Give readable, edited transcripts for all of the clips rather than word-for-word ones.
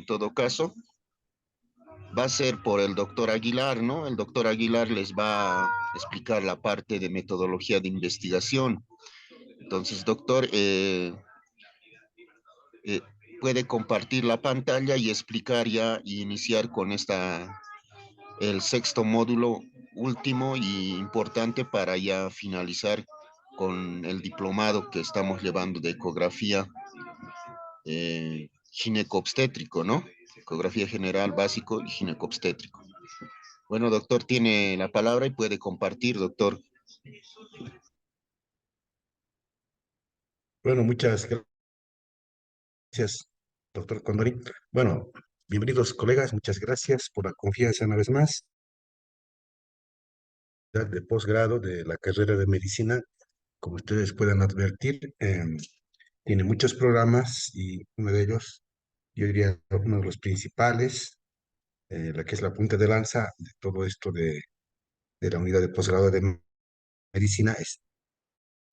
en todo caso, va a ser por el doctor Aguilar, ¿no? El doctor Aguilar les va a explicar la parte de metodología de investigación. Entonces, doctor, eh, puede compartir la pantalla y explicar ya y iniciar con el sexto módulo último y importante para ya finalizar con el diplomado que estamos llevando de ecografía ginecobstétrico, ¿no? Ecografía general básico y ginecobstétrico. Bueno, doctor, tiene la palabra y puede compartir, doctor. Bueno, muchas gracias, doctor Condori. Bueno, bienvenidos colegas, muchas gracias por la confianza una vez más. De posgrado de la carrera de medicina, como ustedes pueden advertir, tiene muchos programas y uno de ellos, yo diría uno de los principales, la que es la punta de lanza de todo esto de la unidad de posgrado de medicina,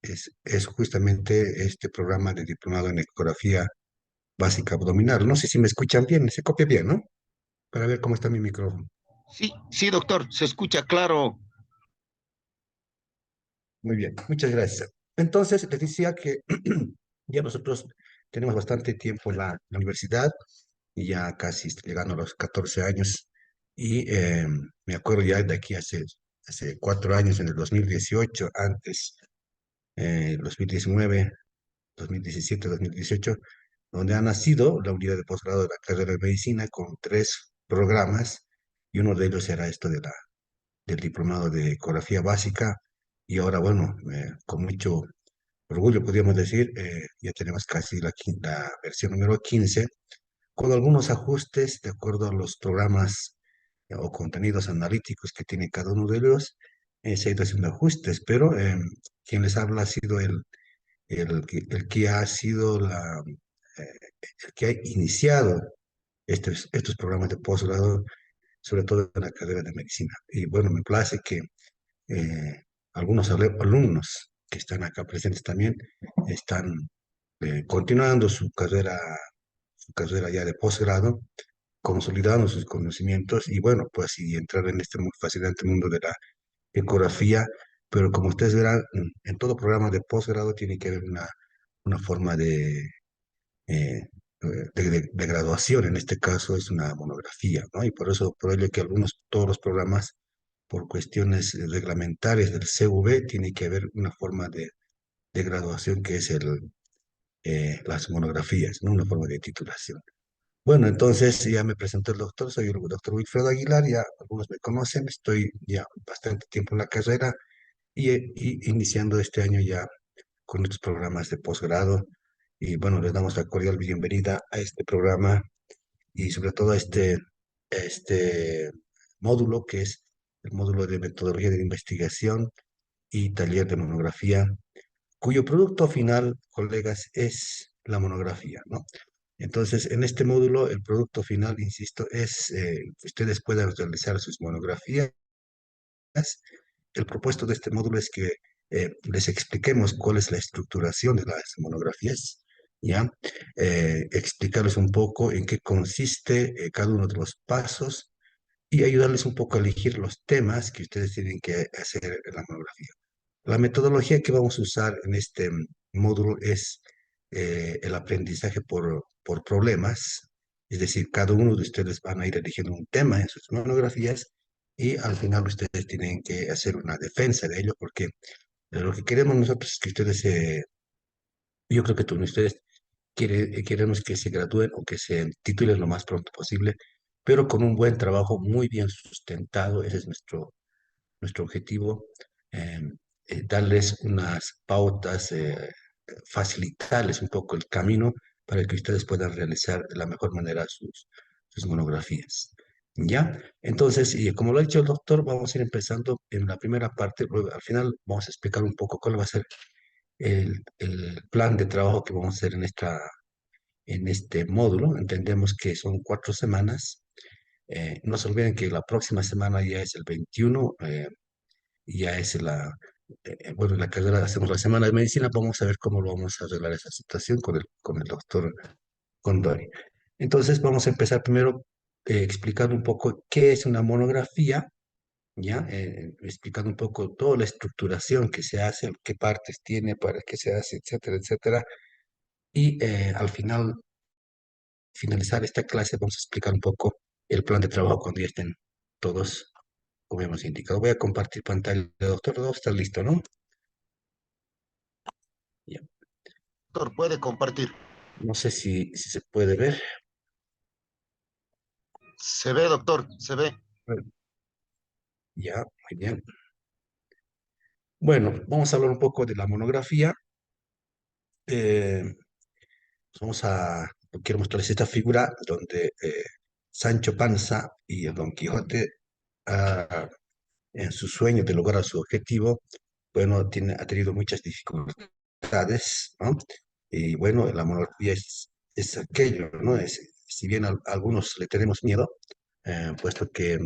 es justamente este programa de diplomado en ecografía básica abdominal. No sé si me escuchan bien, se copia bien, ¿no? Para ver cómo está mi micrófono. Sí, sí, doctor, se escucha claro. Muy bien, muchas gracias. Entonces, les decía que ya nosotros tenemos bastante tiempo en la universidad, y ya casi estoy llegando a los 14 años, y me acuerdo ya de aquí hace 4 años, en el 2018, antes, 2019, 2017, 2018, donde ha nacido la unidad de posgrado de la carrera de medicina con 3 programas, y uno de ellos era esto del diplomado de ecografía básica, y ahora, bueno, con mucho orgullo podríamos decir, ya tenemos casi la versión número 15, con algunos ajustes de acuerdo a los programas o contenidos analíticos que tiene cada uno de ellos. Se ha ido haciendo ajustes, pero quien les habla ha sido el que ha sido eh, el que ha iniciado estos programas de posgrado, sobre todo en la carrera de medicina. Y bueno, me place que algunos alumnos que están acá presentes también están continuando su carrera ya de posgrado, consolidando sus conocimientos y bueno, pues y entrar en este muy fascinante mundo de la ecografía. Pero como ustedes verán, en todo programa de posgrado tiene que haber una forma eh, de graduación. En este caso es una monografía, ¿no? Y por ello que todos los programas, por cuestiones reglamentarias del CV, tiene que haber una forma de graduación que es las monografías, ¿no? Una forma de titulación. Bueno, entonces ya me presentó el doctor, soy el doctor Wilfredo Aguilar, ya algunos me conocen, estoy ya bastante tiempo en la carrera, y iniciando este año ya con estos programas de posgrado. Y bueno, les damos la cordial bienvenida a este programa y sobre todo a este módulo que es el módulo de metodología de investigación y taller de monografía, cuyo producto final, colegas, es la monografía, ¿no? Entonces, en este módulo, el producto final, insisto, es que ustedes puedan realizar sus monografías. El propuesto de este módulo es que les expliquemos cuál es la estructuración de las monografías, ¿ya? Explicarles un poco en qué consiste cada uno de los pasos y ayudarles un poco a elegir los temas que ustedes tienen que hacer en la monografía. La metodología que vamos a usar en este módulo es el aprendizaje por problemas, es decir, cada uno de ustedes van a ir eligiendo un tema en sus monografías y al final ustedes tienen que hacer una defensa de ello, porque lo que queremos nosotros es que ustedes, yo creo que todos ustedes queremos que se gradúen o que se titulen lo más pronto posible, pero con un buen trabajo muy bien sustentado. Ese es nuestro objetivo, eh, darles unas pautas, facilitarles un poco el camino para que ustedes puedan realizar de la mejor manera sus monografías. ¿Ya? Entonces, y como lo ha dicho el doctor, vamos a ir empezando en la primera parte, luego al final vamos a explicar un poco cuál va a ser el plan de trabajo que vamos a hacer en este módulo. Entendemos que son 4 semanas. No se olviden que la próxima semana ya es el 21, ya es bueno, la carrera, hacemos la semana de medicina, vamos a ver cómo lo vamos a arreglar esa situación con el doctor Condori. Entonces vamos a empezar primero explicando un poco qué es una monografía, ¿ya? Explicando un poco toda la estructuración que se hace, qué partes tiene, para qué se hace, etcétera, etcétera. Y al final, finalizar esta clase, vamos a explicar un poco el plan de trabajo cuando ya estén todos, como hemos indicado. Voy a compartir pantalla, doctor. Todo está listo, ¿no? Ya. Doctor, puede compartir. No sé si se puede ver. Se ve, doctor, se ve. Ya, muy bien. Bueno, vamos a hablar un poco de la monografía. Eh, Vamos a, quiero mostrarles esta figura donde Sancho Panza y el Don Quijote, ah, en su sueño de lograr su objetivo, bueno, ha tenido muchas dificultades, ¿no? Y bueno, la monografía es aquello, ¿no? Si bien a algunos le tenemos miedo, puesto que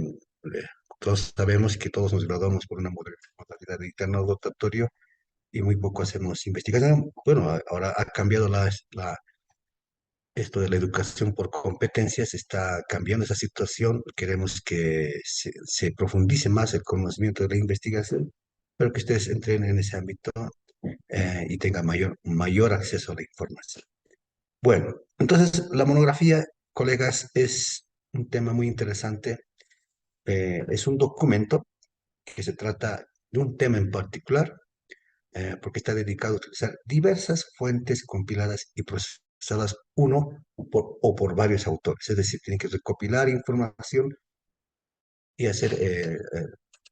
todos sabemos que todos nos graduamos por una modalidad de internado rotatorio y muy poco hacemos investigación. Bueno, ahora ha cambiado esto de la educación por competencias, está cambiando esa situación. Queremos que se profundice más el conocimiento de la investigación, pero que ustedes entren en ese ámbito y tengan mayor acceso a la información. Bueno, entonces la monografía, colegas, es un tema muy interesante. Es un documento que se trata de un tema en particular porque está dedicado a utilizar diversas fuentes compiladas y procesadas o por varios autores. Es decir, tienen que recopilar información y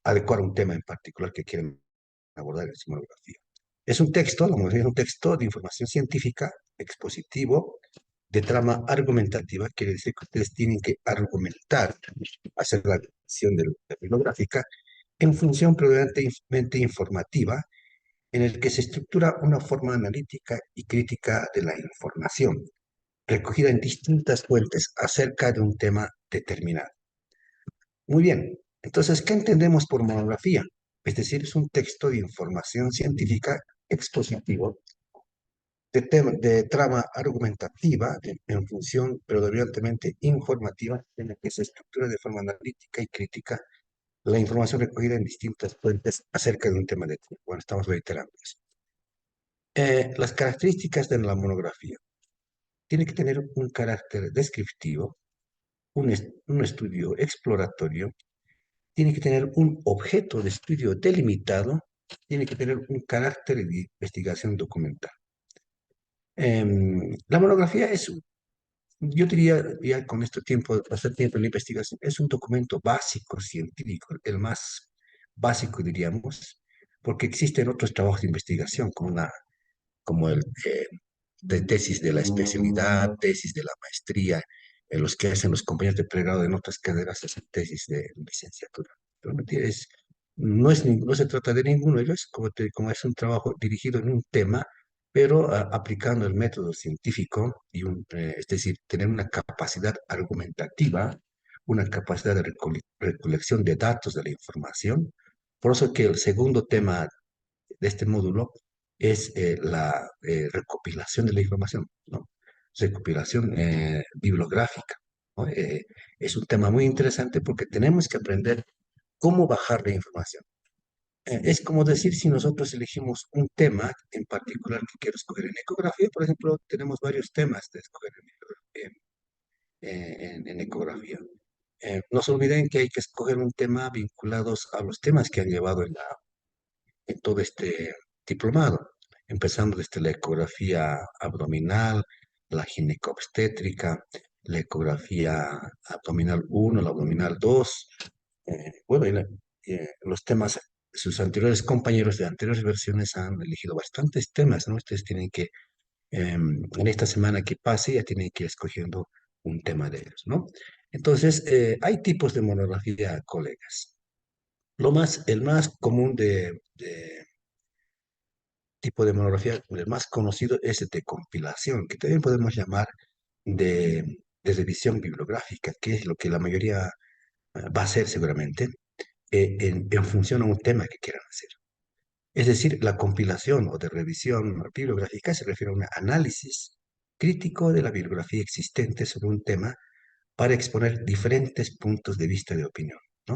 adecuar un tema en particular que quieren abordar en su monografía. Es un texto, la monografía es un texto de información científica, expositivo, de trama argumentativa, quiere decir que ustedes tienen que argumentar, hacer la visión de la bibliográfica en función predominantemente informativa en el que se estructura una forma analítica y crítica de la información, recogida en distintas fuentes acerca de un tema determinado. Muy bien, entonces, ¿qué entendemos por monografía? Es decir, es un texto de información científica expositivo de trama argumentativa en función predominantemente informativa en el que se estructura de forma analítica y crítica la información recogida en distintas fuentes acerca de un tema determinado. Bueno, estamos reiterando eso. Las características de la monografía. Tiene que tener un carácter descriptivo, un estudio exploratorio, tiene que tener un objeto de estudio delimitado, tiene que tener un carácter de investigación documental. La monografía yo diría, ya con este tiempo, pasar tiempo en la investigación, es un documento básico científico, el más básico, diríamos, porque existen otros trabajos de investigación como el de tesis de la especialidad, tesis de la maestría, los que hacen los compañeros de pregrado en otras carreras hacen tesis de licenciatura. Pero no se trata de ninguno de ellos, como es un trabajo dirigido en un tema, pero aplicando el método científico, es decir, tener una capacidad argumentativa, una capacidad de recolección de datos de la información. Por eso que el segundo tema de este módulo es la recopilación de la información, ¿no? Recopilación bibliográfica, ¿no? Es un tema muy interesante porque tenemos que aprender cómo bajar la información. Es como decir, si nosotros elegimos un tema en particular que quiero escoger en ecografía, por ejemplo, tenemos varios temas de escoger en ecografía. No se olviden que hay que escoger un tema vinculados a los temas que han llevado en todo este diplomado, empezando desde la ecografía abdominal, la ginecobstétrica, la ecografía abdominal uno, la abdominal 2. Bueno, los temas, sus anteriores compañeros de anteriores versiones han elegido bastantes temas, ¿no? Ustedes tienen que, en esta semana que pase, ya tienen que ir escogiendo un tema de ellos, ¿no? Entonces, hay tipos de monografía, colegas. El más común de tipo de monografía, el más conocido es el de compilación, que también podemos llamar de revisión bibliográfica, que es lo que la mayoría va a hacer seguramente en función a un tema que quieran hacer. Es decir, la compilación o de revisión bibliográfica se refiere a un análisis crítico de la bibliografía existente sobre un tema para exponer diferentes puntos de vista de opinión, ¿no?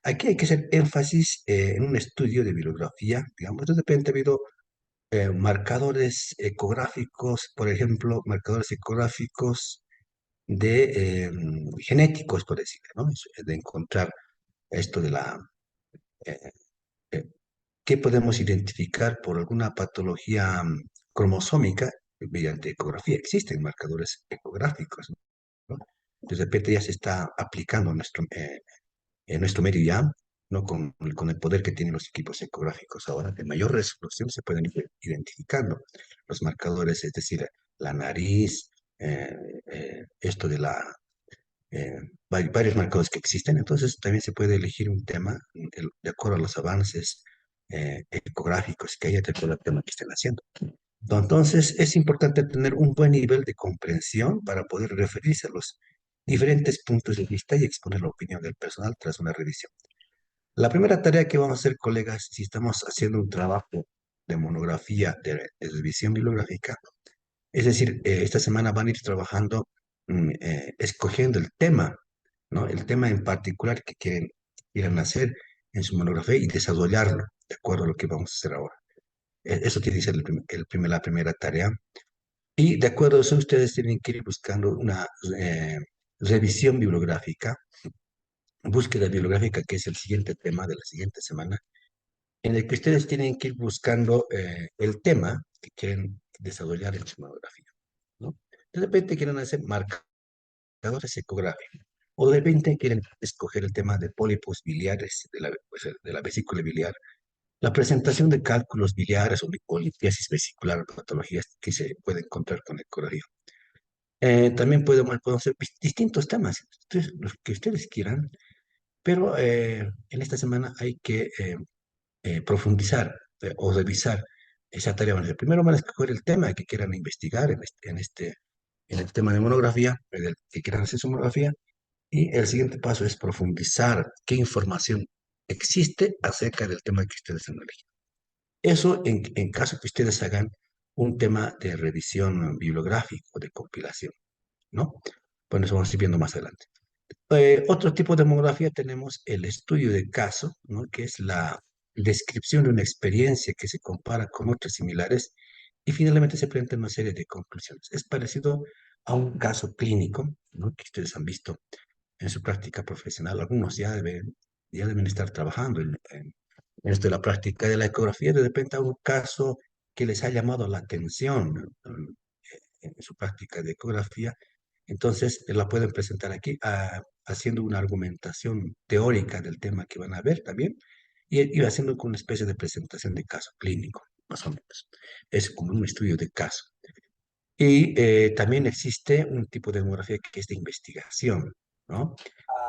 Aquí hay que hacer énfasis en un estudio de bibliografía, digamos, de repente ha habido marcadores ecográficos, por ejemplo, marcadores ecográficos de genéticos, por decirlo, ¿no? De encontrar esto de la eh, eh, ¿qué podemos identificar por alguna patología cromosómica mediante ecografía? Existen marcadores ecográficos, ¿no? De repente ya se está aplicando en nuestro medio ya, ¿no? Con el poder que tienen los equipos ecográficos ahora, de mayor resolución se pueden ir identificando los marcadores, es decir, la nariz, eh, esto de la eh, varios marcadores que existen, entonces también se puede elegir un tema de acuerdo a los avances ecográficos que haya de acuerdo al tema que estén haciendo. Entonces, es importante tener un buen nivel de comprensión para poder referirse a los diferentes puntos de vista y exponer la opinión del personal tras una revisión. La primera tarea que vamos a hacer, colegas, si estamos haciendo un trabajo de monografía de revisión bibliográfica, es decir, esta semana van a ir trabajando, escogiendo el tema, ¿no? El tema en particular que quieran hacer en su monografía y desarrollarlo de acuerdo a lo que vamos a hacer ahora. Eso tiene que ser la primera tarea. Y de acuerdo a eso, ustedes tienen que ir buscando una eh, revisión bibliográfica, búsqueda bibliográfica, que es el siguiente tema de la siguiente semana, en el que ustedes tienen que ir buscando el tema que quieren desarrollar en su monografía, ¿no? De repente quieren hacer marcadores ecográficos, o de repente quieren escoger el tema de pólipos biliares de la vesícula biliar, la presentación de cálculos biliares o litiasis vesicular, patologías que se pueden encontrar con ecografía. También podemos hacer distintos temas, los que ustedes quieran, pero en esta semana hay que profundizar o revisar esa tarea. Bueno, primero van a escoger el tema que quieran investigar en el tema de monografía, que quieran hacer su monografía, y el siguiente paso es profundizar qué información existe acerca del tema que ustedes han elegido. Eso en caso que ustedes hagan un tema de revisión bibliográfica o de compilación, ¿no? Bueno, eso vamos a ir viendo más adelante. Otro tipo de monografía tenemos el estudio de caso, ¿no? Que es la descripción de una experiencia que se compara con otras similares y finalmente se presenta una serie de conclusiones. Es parecido a un caso clínico, ¿no? Que ustedes han visto en su práctica profesional. Algunos ya deben estar trabajando en esto de la práctica de la ecografía. De repente, a un caso que les ha llamado la atención, ¿no? En su práctica de ecografía, entonces la pueden presentar aquí haciendo una argumentación teórica del tema que van a ver también y haciendo con una especie de presentación de caso clínico, más o menos. Es como un estudio de caso. Y también existe un tipo de demografía que es de investigación, ¿no?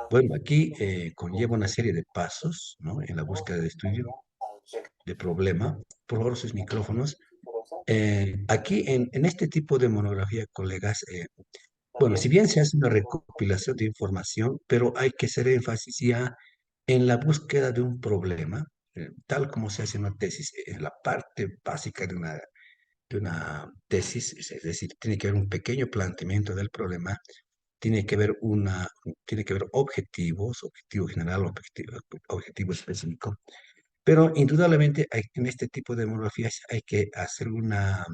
Bueno, aquí conlleva una serie de pasos, ¿no? En la búsqueda de estudio de problema. Por favor, sus micrófonos. Aquí en este tipo de monografía, colegas, bueno, si bien se hace una recopilación de información, pero hay que hacer énfasis ya en la búsqueda de un problema, tal como se hace en una tesis, en la parte básica de una tesis, es decir, tiene que haber un pequeño planteamiento del problema, tiene que haber tiene que haber objetivos, objetivo general, objetivo específico, pero indudablemente en este tipo de monografías hay que hacer una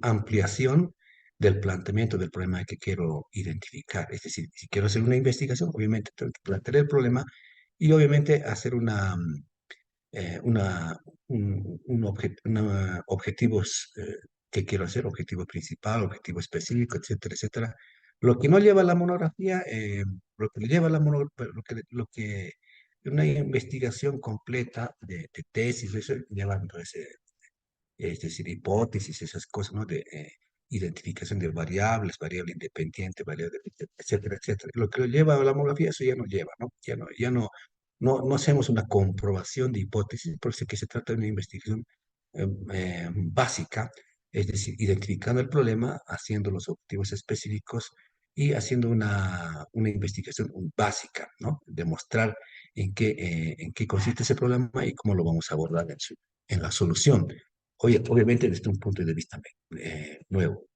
ampliación del planteamiento del problema que quiero identificar. Es decir, si quiero hacer una investigación, obviamente tengo que plantear el problema y obviamente hacer una, objetivos que quiero hacer, objetivo principal, objetivo específico, etcétera, etcétera. Lo que no lleva la monografía, lo que le lleva la monografía, una investigación completa de tesis, eso lleva pues, es decir, hipótesis, esas cosas, ¿no? De identificación de variables, variable independiente, variable, etcétera, etcétera. Lo que lo lleva a la monografía, eso ya no lleva, ¿no? No hacemos una comprobación de hipótesis, por eso que se trata de una investigación básica, es decir, identificando el problema, haciendo los objetivos específicos y haciendo una investigación básica, ¿no? Demostrar en qué consiste ese problema y cómo lo vamos a abordar en la solución. Oye, obviamente desde un punto de vista nuevo.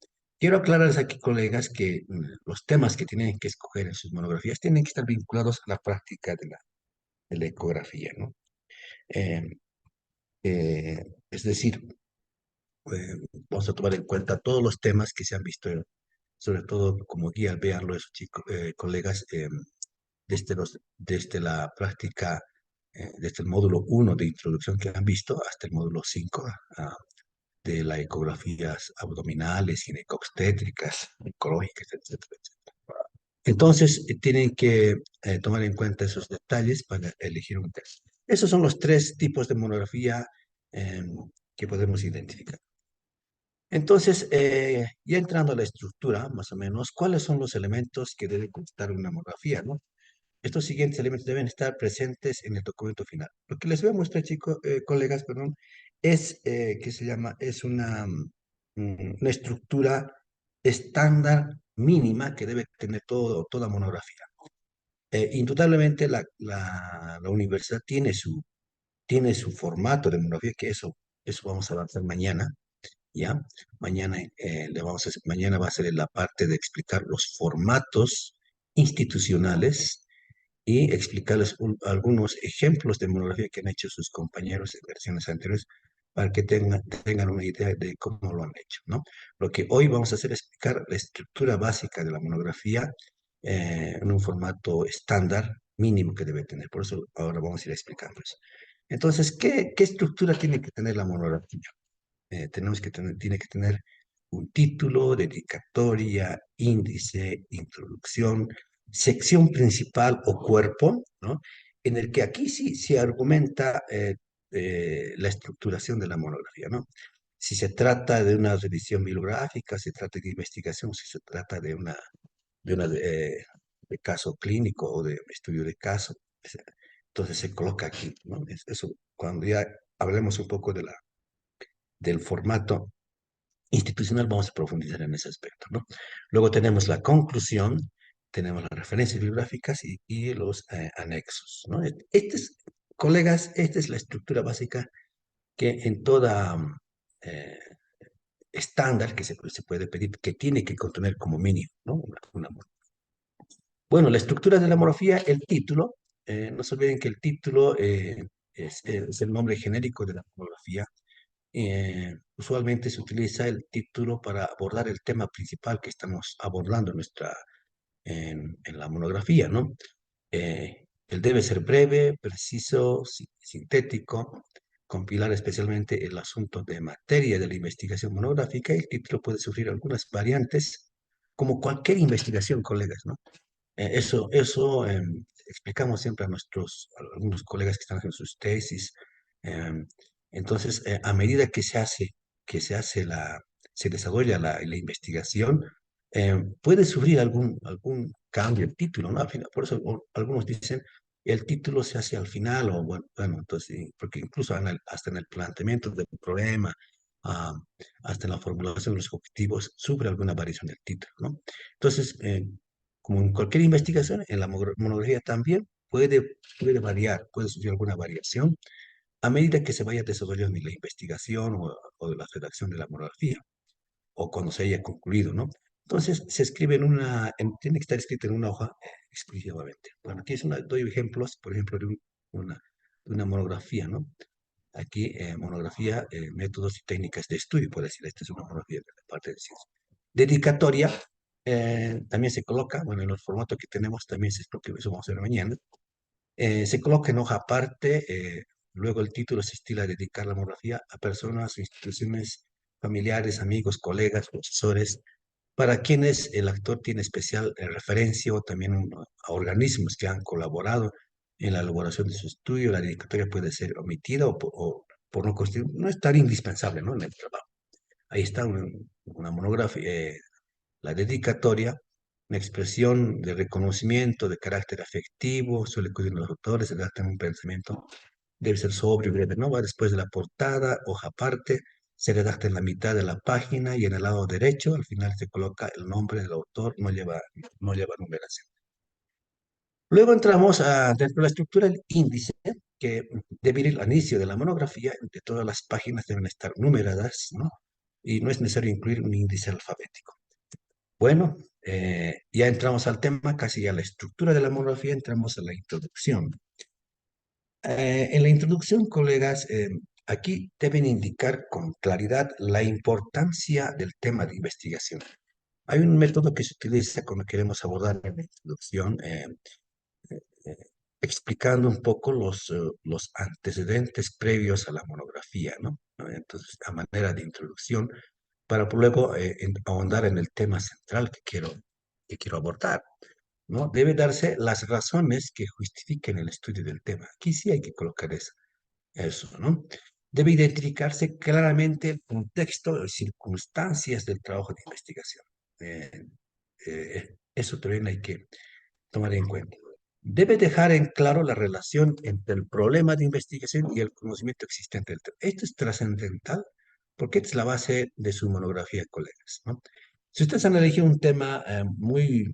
quiero aclararles aquí, colegas, que los temas que tienen que escoger en sus monografías tienen que estar vinculados a la práctica de la ecografía, ¿no? Eh, es decir, eh, vamos a tomar en cuenta todos los temas que se han visto, sobre todo como guía, véanlo esos chicos, colegas, desde la práctica, desde el módulo 1 de introducción que han visto hasta el módulo 5 de las ecografías abdominales, ginecobstétricas, ecológicas, etcétera, etcétera. Entonces, tienen que tomar en cuenta esos detalles para elegir un test. Esos son los tres tipos de monografía eh, que podemos identificar. Entonces, ya entrando a la estructura, más o menos, ¿cuáles son los elementos que debe constar una monografía, no? Estos siguientes elementos deben estar presentes en el documento final. Lo que les voy a mostrar, chicos, colegas, perdón, es, ¿qué se llama? Es una estructura estándar mínima que debe tener toda monografía. Indudablemente, la universidad tiene su formato de monografía, que eso vamos a avanzar mañana, ¿ya? Mañana, mañana va a ser la parte de explicar los formatos institucionales y explicarles algunos ejemplos de monografía que han hecho sus compañeros en versiones anteriores para que tengan una idea de cómo lo han hecho, ¿no? Lo que hoy vamos a hacer es explicar la estructura básica de la monografía en un formato estándar mínimo que debe tener. Por eso ahora vamos a ir explicando eso. Entonces, ¿qué estructura tiene que tener la monografía? Tiene que tener un título, dedicatoria, índice, introducción, sección principal o cuerpo, ¿no? En el que aquí sí se argumenta la estructuración de la monografía, ¿no? Si se trata de una revisión bibliográfica, si se trata de investigación, si se trata de caso clínico o de estudio de caso, entonces se coloca aquí, ¿no? Eso, cuando ya hablemos un poco del formato institucional, vamos a profundizar en ese aspecto, ¿no? Luego tenemos la conclusión, tenemos las referencias bibliográficas y los anexos, ¿no? Colegas, esta es la estructura básica que en toda eh, estándar que se puede pedir, que tiene que contener como mínimo, ¿no? Bueno, la estructura de la monografía, el título, no se olviden que el título es el nombre genérico de la monografía. Usualmente se utiliza el título para abordar el tema principal que estamos abordando en la monografía, ¿no? Él debe ser breve, preciso, sintético, compilar especialmente el asunto de materia de la investigación monográfica. El título puede sufrir algunas variantes, como cualquier investigación, colegas, ¿no? Eso explicamos siempre a algunos colegas que están haciendo sus tesis. em, entonces, a medida se desarrolla la investigación, puede sufrir algún cambio el título, ¿no? Al final, por eso algunos dicen el título se hace al final, o bueno, entonces, porque incluso hasta en el planteamiento del problema, ah, hasta en la formulación de los objetivos, sufre alguna variación del título, ¿no? Entonces, como en cualquier investigación, en la monografía también puede variar, puede sufrir alguna variación a medida que se vaya desarrollando la investigación o la redacción de la monografía, o cuando se haya concluido, ¿no? Entonces, se escribe tiene que estar escrito en una hoja exclusivamente. Bueno, aquí doy ejemplos, por ejemplo, una, de una monografía, ¿no? Aquí, monografía, métodos y técnicas de estudio, puede decir, esta es una monografía de la parte de ciencia. Dedicatoria, también se coloca, bueno, en el formato que tenemos también se coloca, eso vamos a ver mañana, se coloca en hoja aparte, luego el título se estila a dedicar la monografía a personas o instituciones familiares, amigos, colegas, profesores, para quienes el actor tiene especial referencia o también a organismos que han colaborado en la elaboración de su estudio. La dedicatoria puede ser omitida o por no constituir, no es tan indispensable, ¿no? En el trabajo. Ahí está una monografía, la dedicatoria, una expresión de reconocimiento de carácter afectivo, suele acudir los autores, redactan un pensamiento, debe ser sobrio, breve, ¿no? Va después de la portada, hoja aparte, se redacta en la mitad de la página y en el lado derecho, al final se coloca el nombre del autor, no lleva numeración. Luego entramos dentro de la estructura del índice, que debe ir al inicio de la monografía, de todas las páginas deben estar numeradas, ¿no? Y no es necesario incluir un índice alfabético. Bueno, ya entramos al tema, casi a la estructura de la monografía, entramos a la introducción. En la introducción, colegas, aquí deben indicar con claridad la importancia del tema de investigación. Hay un método que se utiliza cuando queremos abordar en la introducción, eh, explicando un poco los antecedentes previos a la monografía, ¿no? Entonces, a manera de introducción, para luego ahondar en el tema central que quiero abordar, ¿no? Debe darse las razones que justifiquen el estudio del tema. Aquí sí hay que colocar eso, ¿no? Debe identificarse claramente el contexto y circunstancias del trabajo de investigación. Eh, Eso también hay que tomar en cuenta. Debe dejar en claro la relación entre el problema de investigación y el conocimiento existente del tema. Esto es trascendental porque esta es la base de su monografía, colegas, ¿no? Si ustedes han elegido un tema muy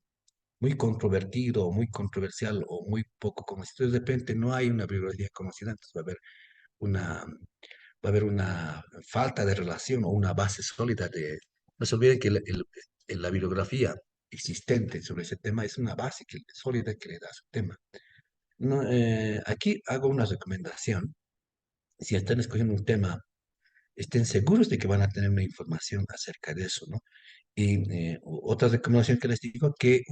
controvertido o muy controversial o muy poco conocido, de repente no hay una bibliografía conocida, entonces va a haber una falta de relación o una base sólida de... No se olviden que la bibliografía existente sobre ese tema es una base sólida que le da a su tema. No, aquí hago una recomendación. Si están escogiendo un tema, estén seguros de que van a tener una información acerca de eso, ¿no? Y otra recomendación que les digo, que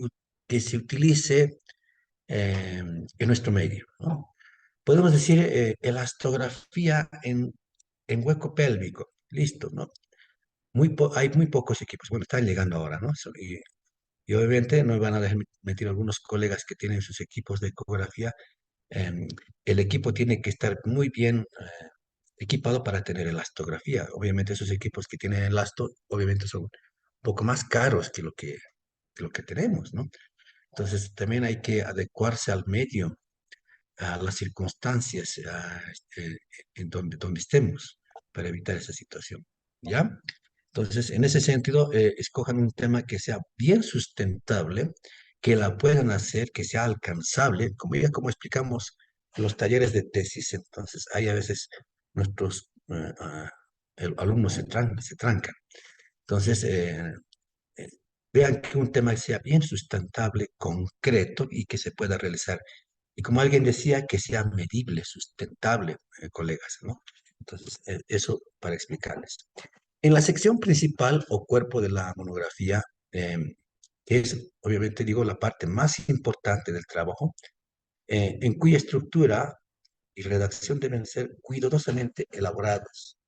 se utilice en nuestro medio, ¿no? Podemos decir elastografía en hueco pélvico. Listo, ¿no? Hay muy pocos equipos. Bueno, están llegando ahora, ¿no? Y obviamente no van a dejar mentir algunos colegas que tienen sus equipos de ecografía. em, el equipo tiene que estar muy bien equipado para tener elastografía. Obviamente esos equipos que tienen elasto, obviamente son un poco más caros que lo que tenemos, ¿no? Entonces también hay que adecuarse al medio, a las circunstancias en donde estemos para evitar esa situación. ¿Ya? Entonces, en ese sentido, escojan un tema que sea bien sustentable, que la puedan hacer, que sea alcanzable, como explicamos en los talleres de tesis. Entonces, hay a veces nuestros alumnos se trancan. Entonces, eh, vean que un tema sea bien sustentable, concreto y que se pueda realizar. Y como alguien decía, que sea medible, sustentable, colegas, ¿no? Entonces, eso para explicarles. En la sección principal o cuerpo de la monografía, que es, obviamente, digo, la parte más importante del trabajo, en cuya estructura y redacción deben ser cuidadosamente elaborados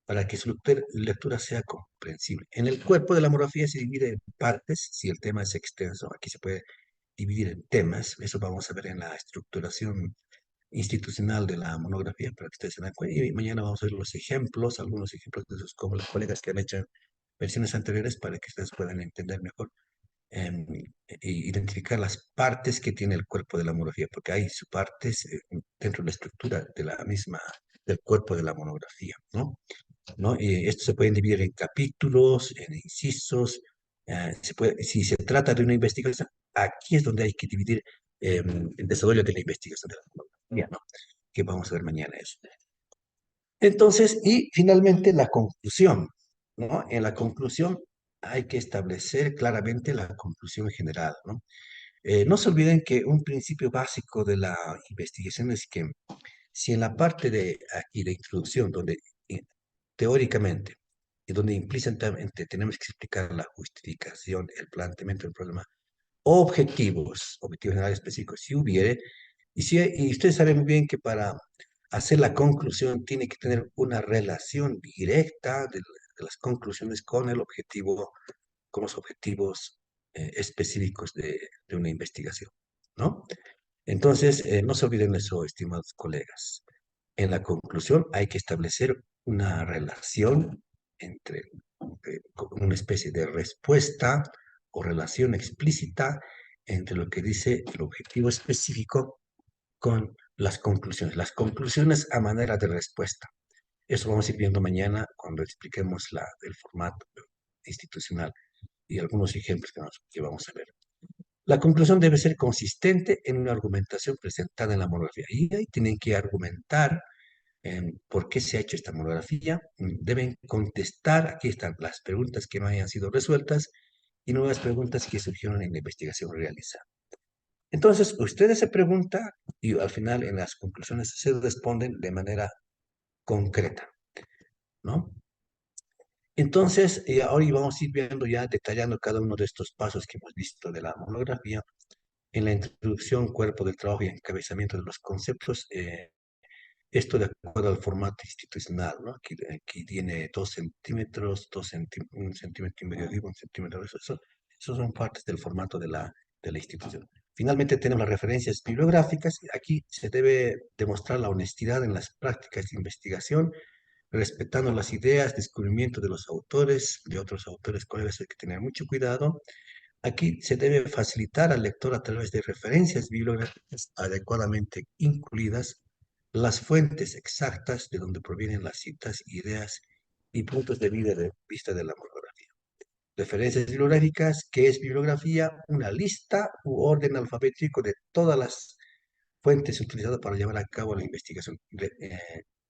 para que su lectura sea comprensible. En el cuerpo de la monografía se divide en partes, si el tema es extenso, aquí se puede dividir en temas, eso vamos a ver en la estructuración institucional de la monografía para que ustedes se den cuenta. Y mañana vamos a ver los ejemplos, algunos ejemplos de sus como los colegas que han hecho versiones anteriores para que ustedes puedan entender mejor em, e identificar las partes que tiene el cuerpo de la monografía, porque hay subpartes dentro de la estructura de la misma, del cuerpo de la monografía, ¿no? ¿No? Esto se puede dividir en capítulos, en incisos. Si se trata de una investigación, aquí es donde hay que dividir el desarrollo de la investigación de la monografía, ¿no? Que vamos a ver mañana eso. Entonces, y finalmente la conclusión, ¿no? En la conclusión hay que establecer claramente la conclusión general, ¿no? No se olviden que un principio básico de la investigación es que si en la parte de aquí de introducción, donde teóricamente y donde implícitamente tenemos que explicar la justificación, el planteamiento del problema, objetivos generales específicos, si hubiere, y ustedes saben muy bien que para hacer la conclusión tiene que tener una relación directa de las conclusiones con el objetivo, con los objetivos específicos de una investigación, ¿no? Entonces, no se olviden eso, estimados colegas. En la conclusión hay que establecer una relación entre una especie de respuesta o relación explícita entre lo que dice el objetivo específico con las conclusiones. Las conclusiones a manera de respuesta. Eso vamos a ir viendo mañana cuando expliquemos el formato institucional y algunos ejemplos que vamos a ver. La conclusión debe ser consistente en una argumentación presentada en la monografía. Y ahí tienen que argumentar por qué se ha hecho esta monografía. Deben contestar, aquí están las preguntas que no hayan sido resueltas, y nuevas preguntas que surgieron en la investigación realizada. Entonces, ustedes se preguntan y al final en las conclusiones se responden de manera concreta, ¿no? Entonces, ahora vamos a ir viendo ya, detallando cada uno de estos pasos que hemos visto de la monografía. En la introducción, cuerpo del trabajo y encabezamiento de los conceptos, esto de acuerdo al formato institucional, ¿no? Aquí tiene 2 centímetros, 1,5 centímetros, digo, 1 centímetro, eso son partes del formato de la institución. Finalmente tenemos las referencias bibliográficas. Aquí se debe demostrar la honestidad en las prácticas de investigación, respetando las ideas, descubrimiento de los autores, de otros autores, con eso hay que tener mucho cuidado. Aquí se debe facilitar al lector a través de referencias bibliográficas adecuadamente incluidas las fuentes exactas de donde provienen las citas, ideas y puntos vista de la monografía. Referencias bibliográficas, ¿qué es bibliografía? Una lista u orden alfabético de todas las fuentes utilizadas para llevar a cabo la investigación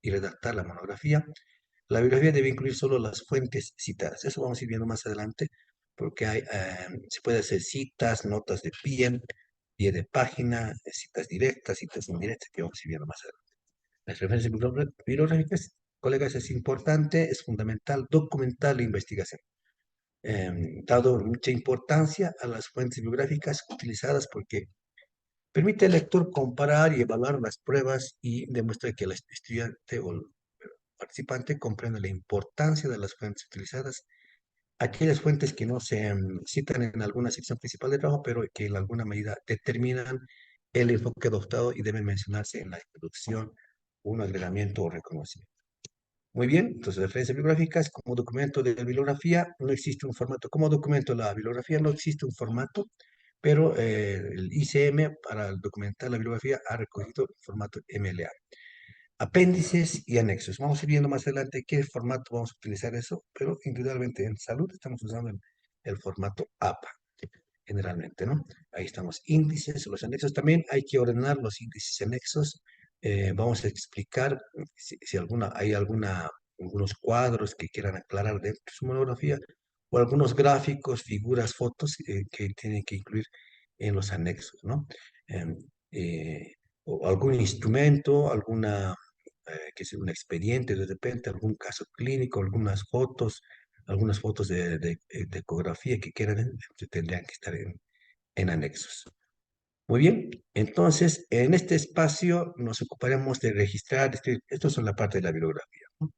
y redactar la monografía. La bibliografía debe incluir solo las fuentes citadas. Eso vamos a ir viendo más adelante, porque se puede hacer citas, notas de pie de página, citas directas, citas indirectas, que vamos a ir viendo más adelante. Las referencias bibliográficas, colegas, es importante, es fundamental documentar la investigación. Dado mucha importancia a las fuentes bibliográficas utilizadas porque permite al lector comparar y evaluar las pruebas y demuestra que el estudiante o el participante comprende la importancia de las fuentes utilizadas, aquellas fuentes que no se citan en alguna sección principal de trabajo, pero que en alguna medida determinan el enfoque adoptado y deben mencionarse en la introducción, un agregamiento o reconocimiento. Muy bien, entonces referencias bibliográficas como documento de bibliografía, no existe un formato. Como documento de la bibliografía no existe un formato, pero el ICM para documentar la bibliografía ha recogido el formato MLA. Apéndices y anexos. Vamos a ir viendo más adelante qué formato vamos a utilizar eso, pero individualmente en salud estamos usando el formato APA, generalmente, ¿no? Ahí estamos, índices, los anexos. También hay que ordenar los índices y anexos. Vamos a explicar si hay algunos cuadros que quieran aclarar dentro de su monografía o algunos gráficos, figuras, fotos que tienen que incluir en los anexos, ¿no? Em, o algún instrumento, que sea un expediente de repente, algún caso clínico, algunas fotos de ecografía que quieran, tendrían que estar en anexos. Muy bien, entonces en este espacio nos ocuparemos de registrar, esto es la parte de la bibliografía, ¿no?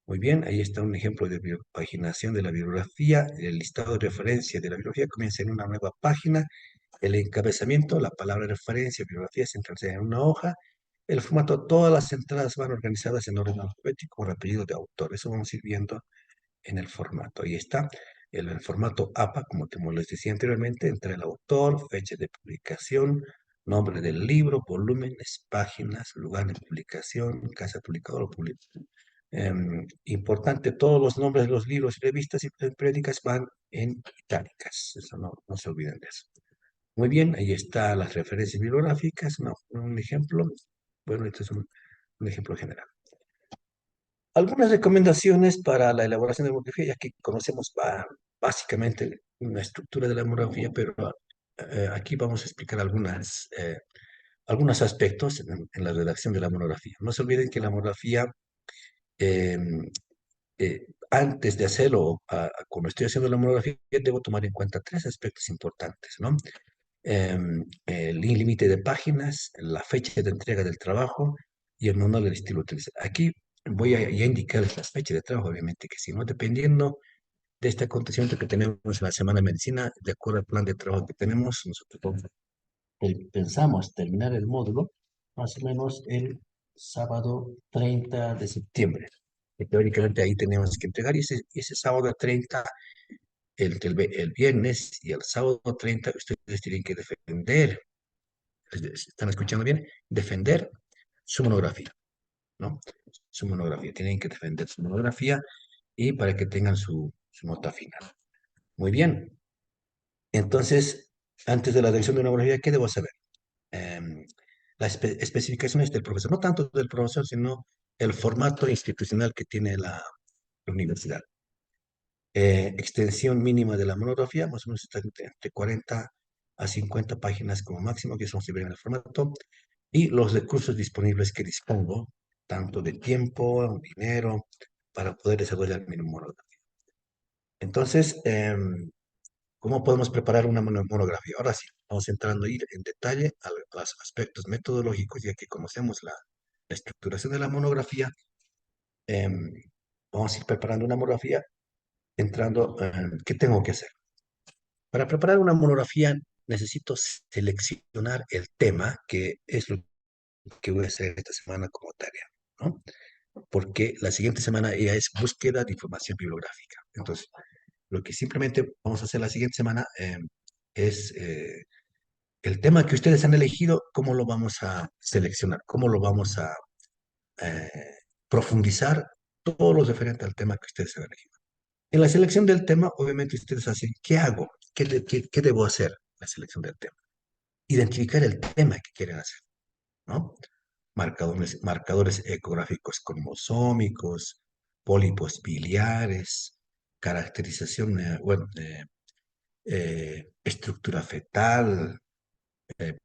Muy bien, ahí está un ejemplo de paginación de la bibliografía. El listado de referencia de la bibliografía comienza en una nueva página. El encabezamiento, la palabra referencia, bibliografía, centrarse en una hoja. El formato, todas las entradas van organizadas en orden alfabético por apellido de autor. Eso vamos a ir viendo en el formato. Ahí está. El formato APA, como les decía anteriormente, entre el autor, fecha de publicación, nombre del libro, volúmenes, páginas, lugar de publicación, casa publicadora o publicación. Importante, todos los nombres de los libros, revistas y periódicas van en itálicas. Eso no se olviden de eso. Muy bien, ahí están las referencias bibliográficas, un ejemplo. Bueno, este es un ejemplo general. Algunas recomendaciones para la elaboración de la monografía, ya que conocemos básicamente una estructura de la monografía, pero aquí vamos a explicar algunos aspectos en la redacción de la monografía. No se olviden que la monografía, eh, antes de hacerlo, cuando estoy haciendo la monografía, debo tomar en cuenta 3 aspectos importantes, ¿no? El límite de páginas, la fecha de entrega del trabajo y el manual del estilo utilizado. Aquí voy a ya indicarles las fechas de trabajo, obviamente que si no, dependiendo de este acontecimiento que tenemos en la Semana de Medicina, de acuerdo al plan de trabajo que tenemos, nosotros pensamos terminar el módulo más o menos el sábado 30 de septiembre. Que teóricamente ahí tenemos que entregar y ese sábado 30 el viernes y el sábado 30 ustedes tienen que defender, ¿están escuchando bien? Defender su monografía, ¿no? Su monografía, tienen que defender su monografía y para que tengan su nota final. Muy bien, entonces, antes de la dirección de una monografía, ¿qué debo saber? Las especificaciones del profesor, no tanto del profesor, sino el formato institucional que tiene la universidad. extensión mínima de la monografía, más o menos está entre 40 a 50 páginas como máximo, que son si ven el formato, y los recursos disponibles que dispongo, tanto de tiempo, dinero, para poder desarrollar mi monografía. Entonces, ¿cómo podemos preparar una monografía? Ahora sí, vamos entrando a ir en detalle a los aspectos metodológicos, ya que conocemos la estructuración de la monografía. em, Vamos a ir preparando una monografía entrando, ¿qué tengo que hacer? Para preparar una monografía necesito seleccionar el tema, que es lo que voy a hacer esta semana como tarea, ¿no? Porque la siguiente semana ya es búsqueda de información bibliográfica. Entonces, lo que simplemente vamos a hacer la siguiente semana es el tema que ustedes han elegido, cómo lo vamos a seleccionar, cómo lo vamos a eh, profundizar todo lo referente al tema que ustedes han elegido. En la selección del tema, obviamente ustedes hacen, ¿qué hago? ¿Qué debo hacer en la selección del tema? Identificar el tema que quieren hacer, ¿no? Marcadores ecográficos cromosómicos, pólipos biliares, caracterización, estructura fetal,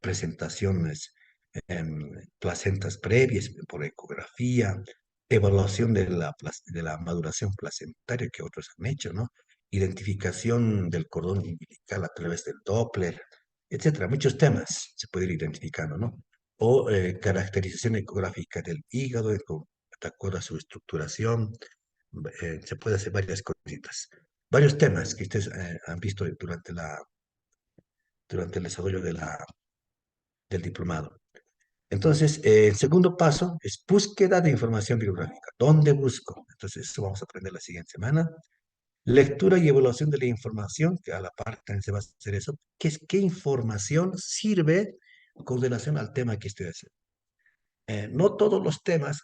presentaciones placentas previas por ecografía, evaluación de la maduración placentaria que otros han hecho, ¿no? Identificación del cordón umbilical a través del Doppler, etcétera. Muchos temas se pueden ir identificando, ¿no? O caracterización ecográfica del hígado, de acuerdo a su estructuración, se puede hacer varias cositas. Varios temas que ustedes han visto durante el desarrollo del diplomado. Entonces, el segundo paso es búsqueda de información bibliográfica. ¿Dónde busco? Entonces, eso vamos a aprender la siguiente semana. Lectura y evaluación de la información, que a la par también se va a hacer eso. ¿Qué información sirve con relación al tema que estoy haciendo? No todos los temas,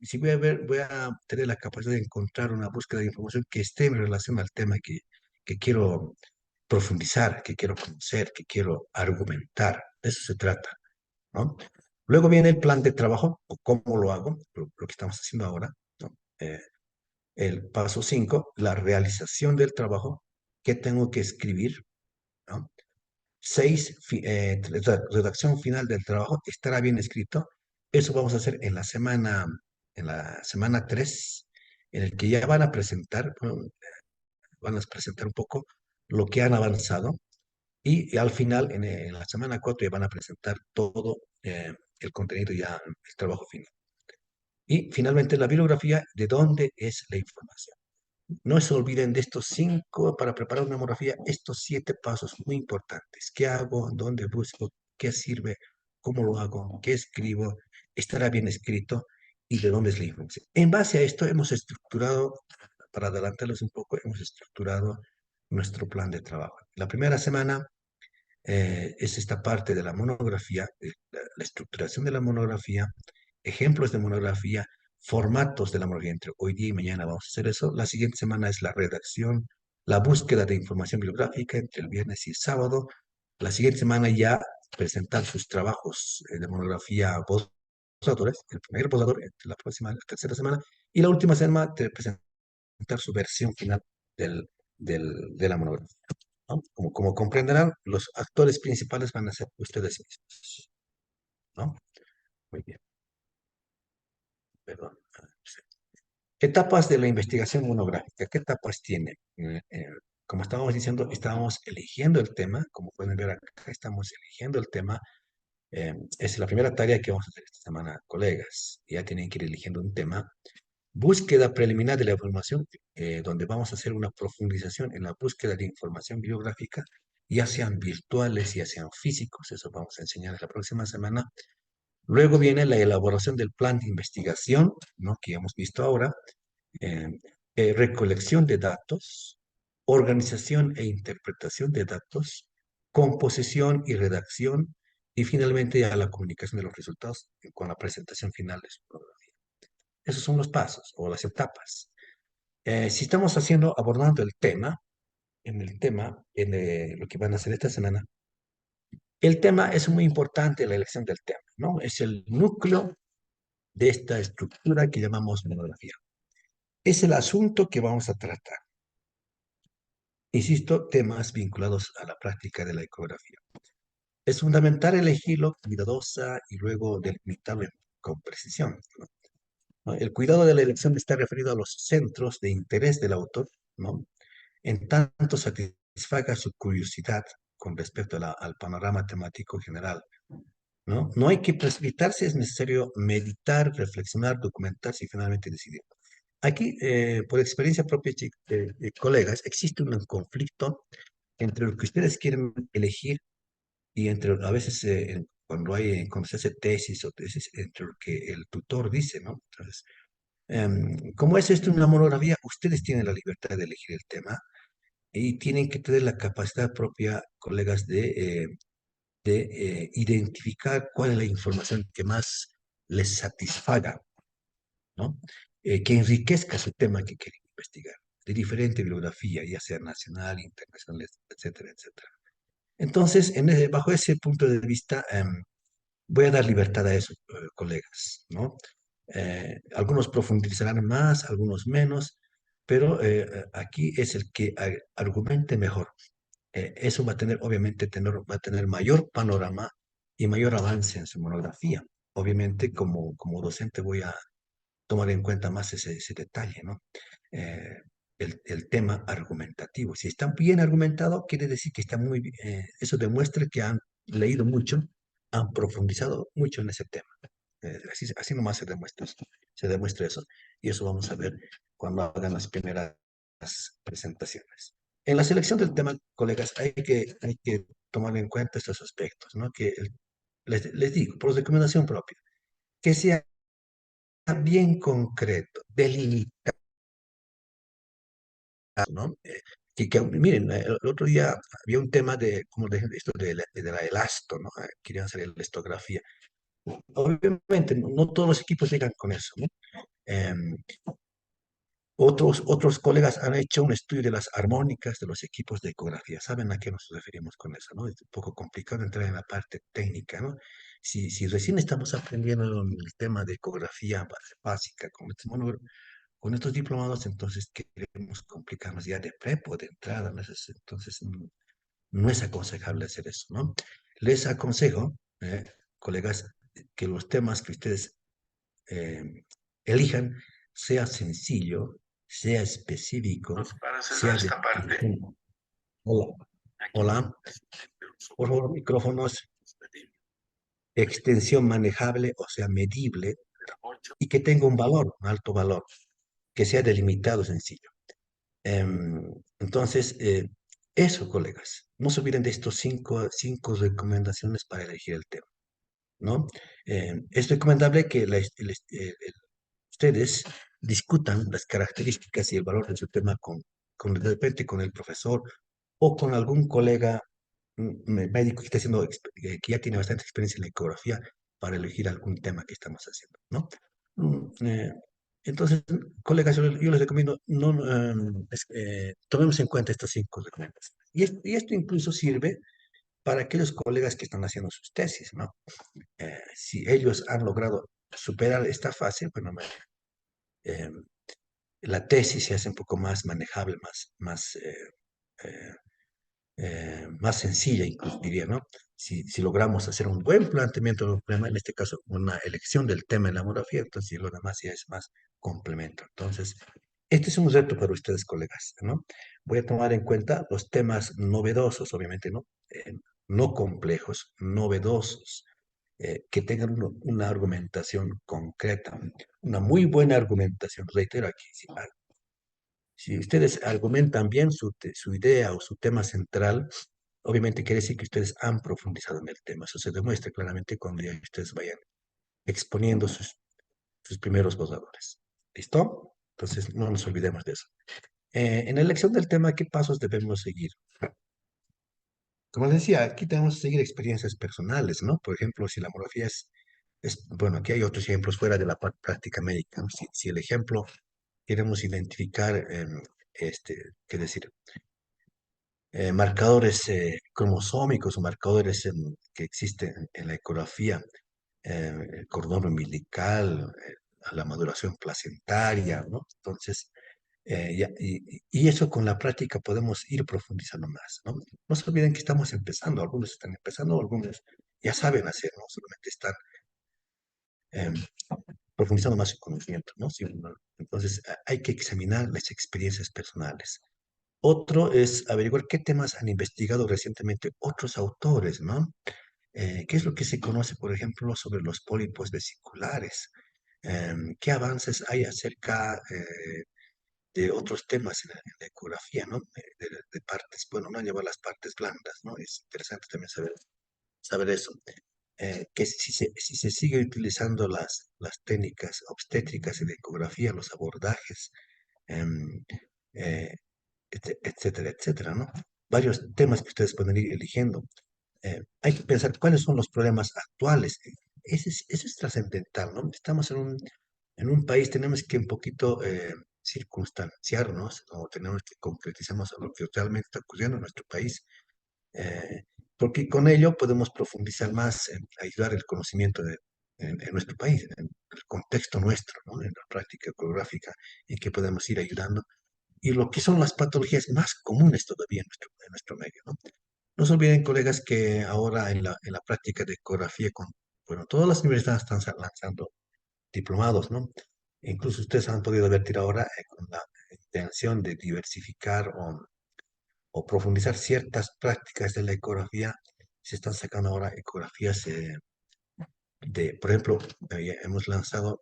si voy a tener la capacidad de encontrar una búsqueda de información que esté en relación al tema que quiero profundizar, que quiero conocer, que quiero argumentar. De eso se trata, ¿no? Luego viene el plan de trabajo, o cómo lo hago, lo que estamos haciendo ahora, ¿no? El paso 5, la realización del trabajo, qué tengo que escribir, ¿no? 6, redacción final del trabajo, estará bien escrito. Eso vamos a hacer en la semana 3, en el que ya van a presentar, bueno, van a presentar un poco lo que han avanzado y al final, en la semana 4, ya van a presentar todo el contenido, ya el trabajo final. Y finalmente la bibliografía, ¿de dónde es la información? No se olviden de estos 5 para preparar una monografía, estos 7 pasos muy importantes. ¿Qué hago? ¿Dónde busco? ¿Qué sirve? ¿Cómo lo hago? ¿Qué escribo? ¿Estará bien escrito? ¿Y de dónde es la información? En base a esto hemos estructurado, para adelantarles un poco, hemos estructurado nuestro plan de trabajo. La primera semana es esta parte de la monografía, la estructuración de la monografía, ejemplos de monografía, formatos de la monografía. Entre hoy día y mañana vamos a hacer eso. La siguiente semana es la redacción, la búsqueda de información bibliográfica entre el viernes y el sábado. La siguiente semana ya presentar sus trabajos de monografía postdoctorales, el primer postdoctor, la próxima, la tercera semana, y la última semana presentar su versión final de la monografía, ¿no? Como comprenderán, los actores principales van a ser ustedes mismos, ¿no? Muy bien, perdón. Etapas de la investigación monográfica. ¿Qué etapas tiene? Como estábamos diciendo, estábamos eligiendo el tema. Como pueden ver acá, estamos eligiendo el tema. Es la primera tarea que vamos a hacer esta semana, colegas. Ya tienen que ir eligiendo un tema. Búsqueda preliminar de la información, donde vamos a hacer una profundización en la búsqueda de información biográfica, ya sean virtuales, ya sean físicos. Eso vamos a enseñar la próxima semana. Luego viene la elaboración del plan de investigación, ¿no? Que hemos visto ahora, eh, recolección de datos, organización e interpretación de datos, composición y redacción, y finalmente ya la comunicación de los resultados con la presentación final de su monografía. Esos son los pasos o las etapas. Si estamos abordando el tema, lo que van a hacer esta semana, el tema es muy importante, la elección del tema, ¿no? Es el núcleo de esta estructura que llamamos monografía. Es el asunto que vamos a tratar. insisto, temas vinculados a la práctica de la ecografía. Es fundamental elegirlo cuidadosa y luego delimitarlo con precisión, ¿no? ¿No? El cuidado de la elección está referido a los centros de interés del autor, ¿no? En tanto satisfaga su curiosidad con respecto a al panorama temático general, ¿no? No hay que precipitarse, es necesario meditar, reflexionar, documentarse y finalmente decidir. Aquí, por experiencia propia, colegas, existe un conflicto entre lo que ustedes quieren elegir y entre, a veces, cuando se hace tesis o tesis, entre lo que el tutor dice, ¿no? Entonces, como es esto una monografía, ustedes tienen la libertad de elegir el tema y tienen que tener la capacidad propia, colegas, de identificar cuál es la información que más les satisfaga, ¿no? Que enriquezca su tema que quieren investigar, de diferente bibliografía, ya sea nacional, internacional, etcétera, etcétera. Entonces, bajo ese punto de vista, voy a dar libertad a esos colegas, ¿no? Algunos profundizarán más, algunos menos, pero aquí es el que argumente mejor. Eso va a tener, obviamente, va a tener mayor panorama y mayor avance en su monografía. Obviamente, como docente voy a tomar en cuenta más ese detalle, ¿no? Eh, el tema argumentativo. Si está bien argumentado, quiere decir que está muy bien. Eso demuestra que han leído mucho, han profundizado mucho en ese tema. Así nomás se demuestra eso. Y eso vamos a ver cuando hagan las primeras presentaciones. En la selección del tema, colegas, hay que tomar en cuenta estos aspectos, ¿no? Les digo, por recomendación propia, que sea bien concreto, delimitado, ¿no? Miren, el otro día había un tema de, como de esto de la elasto, ¿no? Querían hacer elastografía. Obviamente, no todos los equipos llegan con eso, ¿no? Em, otros colegas han hecho un estudio de las armónicas de los equipos de ecografía. ¿Saben a qué nos referimos con eso, no? Es un poco complicado entrar en la parte técnica, ¿no? Si recién estamos aprendiendo el tema de ecografía básica con estos diplomados, entonces queremos complicarnos ya de prepo, de entrada, ¿no? Entonces no es aconsejable hacer eso, ¿no? Les aconsejo, colegas, que los temas que ustedes eh, elijan sea sencillo, sea específico, para cerrar sea esta parte. Hola, hola, por favor, micrófonos, extensión manejable, o sea, medible, y que tenga un valor, un alto valor, que sea delimitado, sencillo. Entonces, eso, colegas, no se olviden de estos cinco recomendaciones para elegir el tema, ¿no? Es recomendable que ustedes discutan las características y el valor de su tema de repente con el profesor o con algún colega médico que está haciendo, que ya tiene bastante experiencia en la ecografía para elegir algún tema que estamos haciendo, ¿no? Entonces, colegas, yo les recomiendo, no, tomemos en cuenta estas cinco recomendaciones. Y esto incluso sirve para aquellos colegas que están haciendo sus tesis, ¿no? Si ellos han logrado superar esta fase, bueno, eh, la tesis se hace un poco más manejable, eh, más sencilla, incluso diría, ¿no? Si logramos hacer un buen planteamiento del problema, en este caso una elección del tema en la monografía, entonces lo demás ya es más complemento. Entonces, este es un reto para ustedes, colegas, ¿no? Voy a tomar en cuenta los temas novedosos, obviamente, ¿no? No complejos, novedosos, que tengan una argumentación concreta, una muy buena argumentación. Reitero aquí, si ustedes argumentan bien su idea o su tema central, obviamente quiere decir que ustedes han profundizado en el tema. Eso se demuestra claramente cuando ya ustedes vayan exponiendo sus primeros borradores. ¿Listo? Entonces, no nos olvidemos de eso. En la elección del tema, ¿qué pasos debemos seguir? Como les decía, aquí tenemos que seguir experiencias personales, ¿no? Por ejemplo, si la monografía bueno, aquí hay otros ejemplos fuera de la práctica médica, ¿no? Si el ejemplo queremos identificar, qué decir, marcadores cromosómicos o marcadores que existen en la ecografía, el cordón umbilical, a la maduración placentaria, ¿no? Entonces, Y eso con la práctica podemos ir profundizando más, ¿no? No se olviden que estamos empezando, algunos están empezando, algunos ya saben hacer, ¿no? Solamente están em, profundizando más su conocimiento, ¿no? Sí, ¿no? Entonces, hay que examinar las experiencias personales. Otro es averiguar qué temas han investigado recientemente otros autores, ¿no? ¿Qué es lo que se conoce, por ejemplo, sobre los pólipos vesiculares? ¿Qué avances hay acerca de otros temas en la ecografía, ¿no? De partes, bueno, no llevar las partes blandas, ¿no? Es interesante también saber eso. Que si se sigue utilizando las técnicas obstétricas y de ecografía, los abordajes, em, eh, etcétera, etcétera, ¿no? Varios temas que ustedes pueden ir eligiendo. Hay que pensar cuáles son los problemas actuales. Eso es trascendental, ¿no? Estamos en un país, tenemos que un poquito circunstanciarnos, o tenemos que concretizarnos a lo que realmente está ocurriendo en nuestro país, eh, porque con ello podemos profundizar más en ayudar el conocimiento en nuestro país, en el contexto nuestro, ¿no? En la práctica coreográfica, en que podemos ir ayudando y lo que son las patologías más comunes todavía en nuestro medio, ¿no? No se olviden, colegas, que ahora en la práctica de ecografía, bueno, todas las universidades están lanzando diplomados, ¿no? Incluso ustedes han podido advertir ahora con la intención de diversificar o profundizar ciertas prácticas de la ecografía. Se están sacando ahora ecografías por ejemplo, ya hemos lanzado,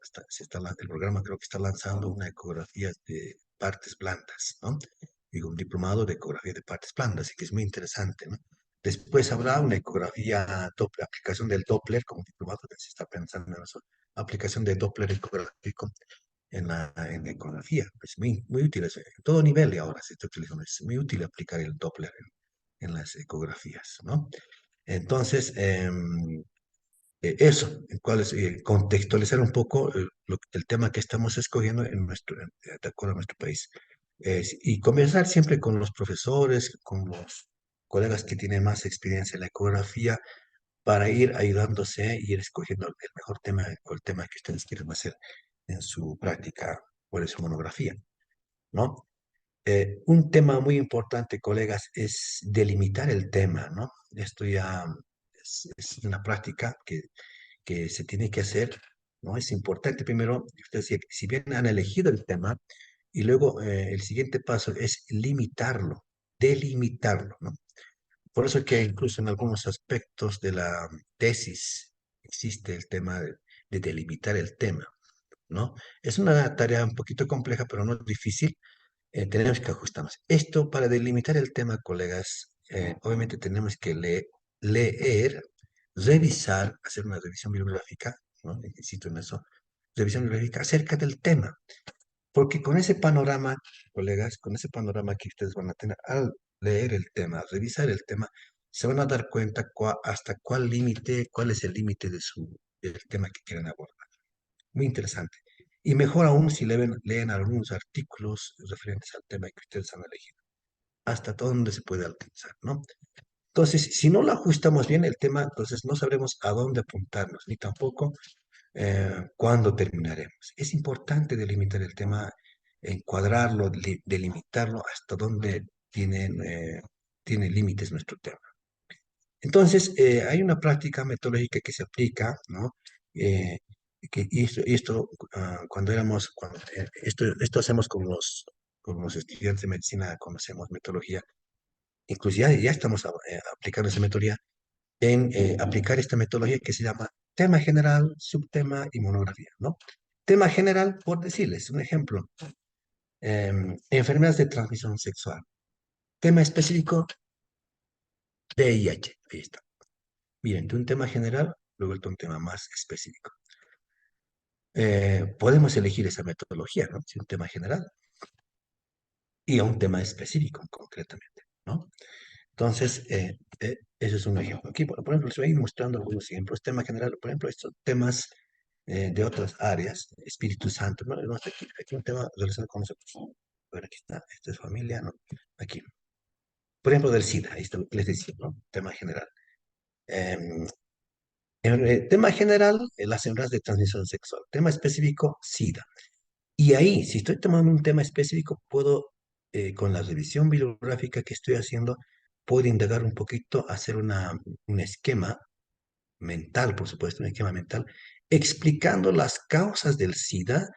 el programa creo que está lanzando una ecografía de partes blandas, ¿no? Digo, un diplomado de ecografía de partes blandas, así que es muy interesante, ¿no? Después habrá una ecografía, aplicación del Doppler como diplomado, que se está pensando en eso, aplicación de Doppler ecográfico en la ecografía. Es muy útil, en todo nivel y ahora se está utilizando, es muy útil aplicar el Doppler en las ecografías, ¿no? Entonces, eso, en cuál es, contextualizar un poco el tema que estamos escogiendo de acuerdo a nuestro país. Y conversar siempre con los profesores, con los colegas que tienen más experiencia en la ecografía, para ir ayudándose y ir escogiendo el mejor tema o el tema que ustedes quieren hacer en su práctica o en su monografía, ¿no? Un tema muy importante, colegas, es delimitar el tema, ¿no? Esto ya es una práctica que se tiene que hacer, ¿no? Es importante primero, ustedes si bien han elegido el tema, y luego el siguiente paso es limitarlo, delimitarlo, ¿no? Por eso que incluso en algunos aspectos de la tesis existe el tema de delimitar el tema, ¿no? Es una tarea un poquito compleja, pero no difícil. Tenemos que ajustarnos. Esto para delimitar el tema, colegas, obviamente tenemos que leer, revisar, hacer una revisión bibliográfica, ¿no? Insisto en eso, revisión bibliográfica acerca del tema, porque con ese panorama, colegas, con ese panorama que ustedes van a tener al leer el tema, revisar el tema, se van a dar cuenta hasta cuál límite, cuál es el límite del tema que quieren abordar. Muy interesante. Y mejor aún si leen algunos artículos referentes al tema que ustedes han elegido, hasta dónde se puede alcanzar, ¿no? Entonces, si no lo ajustamos bien el tema, entonces no sabremos a dónde apuntarnos, ni tampoco cuándo terminaremos. Es importante delimitar el tema, encuadrarlo, delimitarlo hasta dónde tiene límites nuestro tema. Entonces, hay una práctica metodológica que se aplica, ¿no? Eh, cuando esto hacemos con los estudiantes de medicina, conocemos metodología, incluso ya estamos aplicando esa metodología en aplicar esta metodología que se llama tema general, subtema y monografía, ¿no? Tema general, por decirles un ejemplo, enfermedades de transmisión sexual. Tema específico, VIH, ahí está. Miren, de un tema general, luego un tema más específico. Podemos elegir esa metodología, ¿no? Si un tema general y a un tema específico concretamente, ¿no? Entonces, ese es un ejemplo. Aquí, por ejemplo, les voy a ir mostrando algunos ejemplos. Tema general, por ejemplo, estos temas de otras áreas, Espíritu Santo, ¿no? No, aquí un tema relacionado con nosotros. A ver, aquí está, esto es familia, ¿no? Aquí. Por ejemplo, del SIDA, ahí está lo que les decía, ¿no? Tema general. Em, tema general, las enfermedades de transmisión sexual. Tema específico, SIDA. Y ahí, si estoy tomando un tema específico, puedo, con la revisión bibliográfica que estoy haciendo, puedo indagar un poquito, hacer un esquema mental, por supuesto, un esquema mental, explicando las causas del SIDA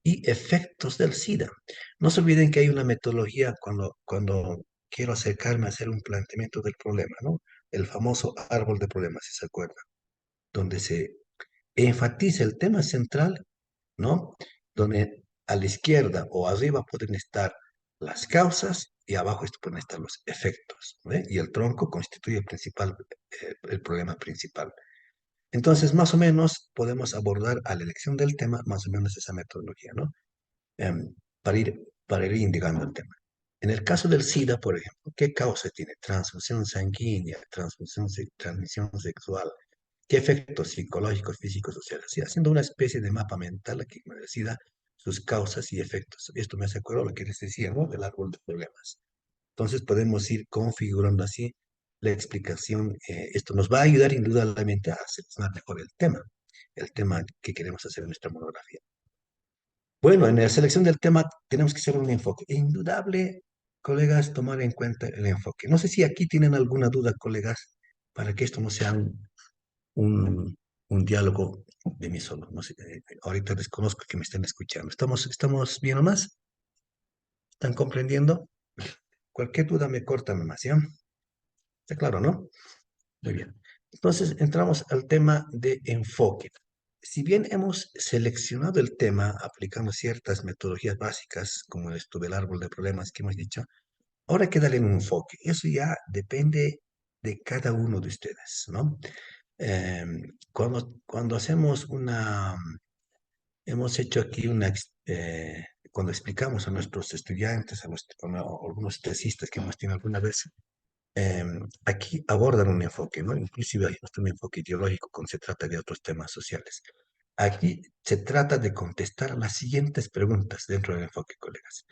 y efectos del SIDA. No se olviden que hay una metodología cuando quiero acercarme a hacer un planteamiento del problema, ¿no? El famoso árbol de problemas, si se acuerdan, donde se enfatiza el tema central, ¿no? Donde a la izquierda o arriba pueden estar las causas y abajo esto pueden estar los efectos, ¿ve? Y el tronco constituye el problema principal. Entonces, más o menos podemos abordar a la elección del tema, más o menos esa metodología, ¿no? Em, para ir, para ir indicando el tema. En el caso del SIDA, por ejemplo, ¿qué causa tiene? Transfusión sanguínea, transmisión sexual, ¿qué efectos psicológicos, físicos, sociales? Sí, haciendo una especie de mapa mental aquí con el SIDA, sus causas y efectos. Esto me hace acuerdo lo que les decía, ¿no? Del árbol de problemas. Entonces podemos ir configurando así la explicación. Esto nos va a ayudar indudablemente a seleccionar mejor el tema que queremos hacer en nuestra monografía. Bueno, en la selección del tema tenemos que hacer un enfoque. Es indudable, colegas, tomar en cuenta el enfoque. No sé si aquí tienen alguna duda, colegas, para que esto no sea un, un diálogo de mí solo. No sé, ahorita desconozco que me estén escuchando. ¿Estamos bien o más? ¿Están comprendiendo? Cualquier duda me corta nomás, ¿ya? Está claro, ¿no? Muy bien. Entonces entramos al tema de enfoque. Si bien hemos seleccionado el tema aplicando ciertas metodologías básicas, como esto del árbol de problemas que hemos dicho, ahora hay que darle un enfoque. Eso ya depende de cada uno de ustedes, ¿no? Cuando hacemos hemos hecho aquí cuando explicamos a nuestros estudiantes, a algunos tesistas que hemos tenido alguna vez, aquí abordan un enfoque, ¿no? Inclusive hay hasta un enfoque ideológico cuando se trata de otros temas sociales. Aquí se trata de contestar las siguientes preguntas dentro del enfoque, colegas.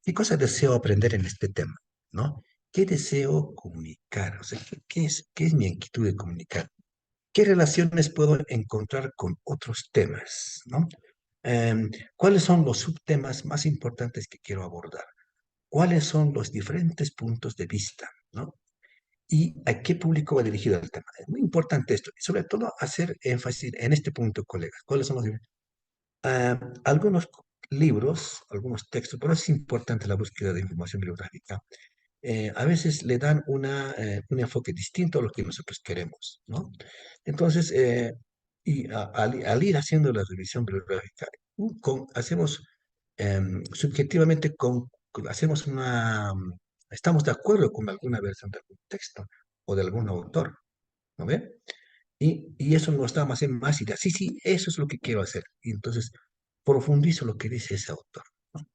¿Qué cosa deseo aprender en este tema? ¿No? ¿Qué deseo comunicar? O sea, qué es mi inquietud de comunicar? ¿Qué relaciones puedo encontrar con otros temas? ¿No? ¿Cuáles son los subtemas más importantes que quiero abordar? ¿Cuáles son los diferentes puntos de vista? ¿No? ¿Y a qué público va dirigido el tema? Es muy importante esto, y sobre todo hacer énfasis en este punto, colegas. ¿Cuáles son algunos libros, algunos textos, pero es importante la búsqueda de información bibliográfica? A veces le dan un enfoque distinto a lo que nosotros queremos, ¿no? Entonces, al ir haciendo la revisión bibliográfica, hacemos subjetivamente, hacemos estamos de acuerdo con alguna versión de algún texto o de algún autor, ¿no ve? Y eso nos da más ideas. Sí, sí, eso es lo que quiero hacer. Y entonces profundizo lo que dice ese autor, ¿no?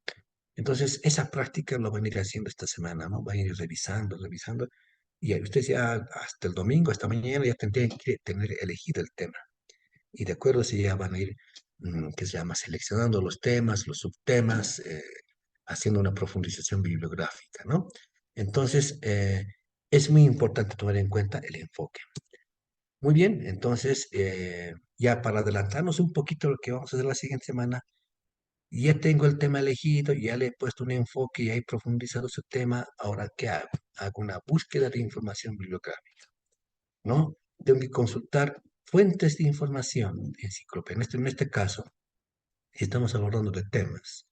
Entonces, esa práctica lo van a ir haciendo esta semana, ¿no? Van a ir revisando. Y ustedes ya hasta el domingo, hasta mañana, ya tendrían que tener elegido el tema. Y de acuerdo, si ya van a ir, ¿qué se llama? Seleccionando los temas, los subtemas, haciendo una profundización bibliográfica, ¿no? Entonces, es muy importante tomar en cuenta el enfoque. Muy bien, entonces, ya para adelantarnos un poquito lo que vamos a hacer la siguiente semana, ya tengo el tema elegido, ya le he puesto un enfoque, ya he profundizado su tema. Ahora, ¿qué hago? Hago una búsqueda de información bibliográfica, ¿no? Tengo que consultar fuentes de información, enciclopedia. En este caso, estamos abordando de temas.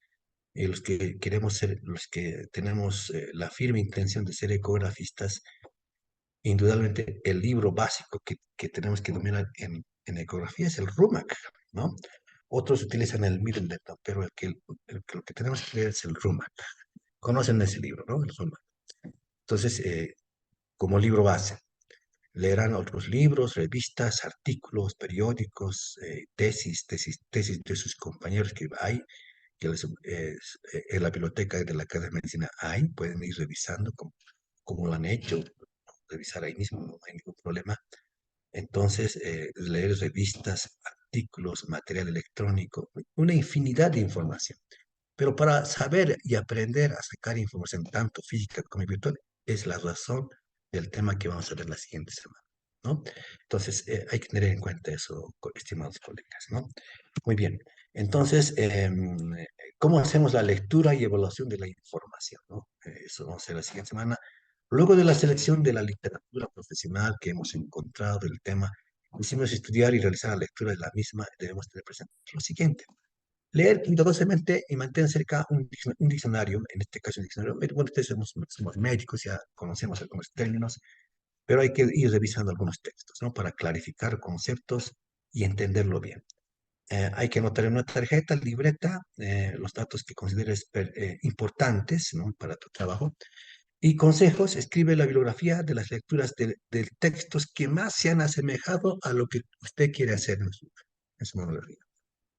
Los que queremos ser, los que tenemos la firme intención de ser ecografistas, indudablemente el libro básico que tenemos que dominar en ecografía es el RUMAC, ¿no? Otros utilizan el Middleton, pero lo que tenemos que leer es el RUMAC. Conocen ese libro, ¿no? El RUMAC. Entonces, como libro base, leerán otros libros, revistas, artículos, periódicos, tesis de sus compañeros que hay, en la biblioteca de la Academia de Medicina hay, pueden ir revisando como lo han hecho, revisar ahí mismo, no hay ningún problema. Entonces, leer revistas, artículos, material electrónico, una infinidad de información. Pero para saber y aprender a sacar información tanto física como virtual, es la razón del tema que vamos a ver la siguiente semana. ¿no? Entonces, hay que tener en cuenta eso, estimados colegas, ¿no? Muy bien. Entonces, ¿cómo hacemos la lectura y evaluación de la información, ¿no? Eso vamos a hacer la siguiente semana. Luego de la selección de la literatura profesional que hemos encontrado del tema, hicimos estudiar y realizar la lectura de la misma, debemos tener presente lo siguiente. Leer cuidadosamente y mantener cerca un diccionario, en este caso un diccionario, bueno, ustedes somos médicos, ya conocemos algunos términos, pero hay que ir revisando algunos textos, ¿no? Para clarificar conceptos y entenderlo bien. Hay que anotar en una tarjeta, libreta, los datos que consideres importantes, ¿no? Para tu trabajo. Y consejos, escribe la bibliografía de las lecturas de textos que más se han asemejado a lo que usted quiere hacer en su monografía.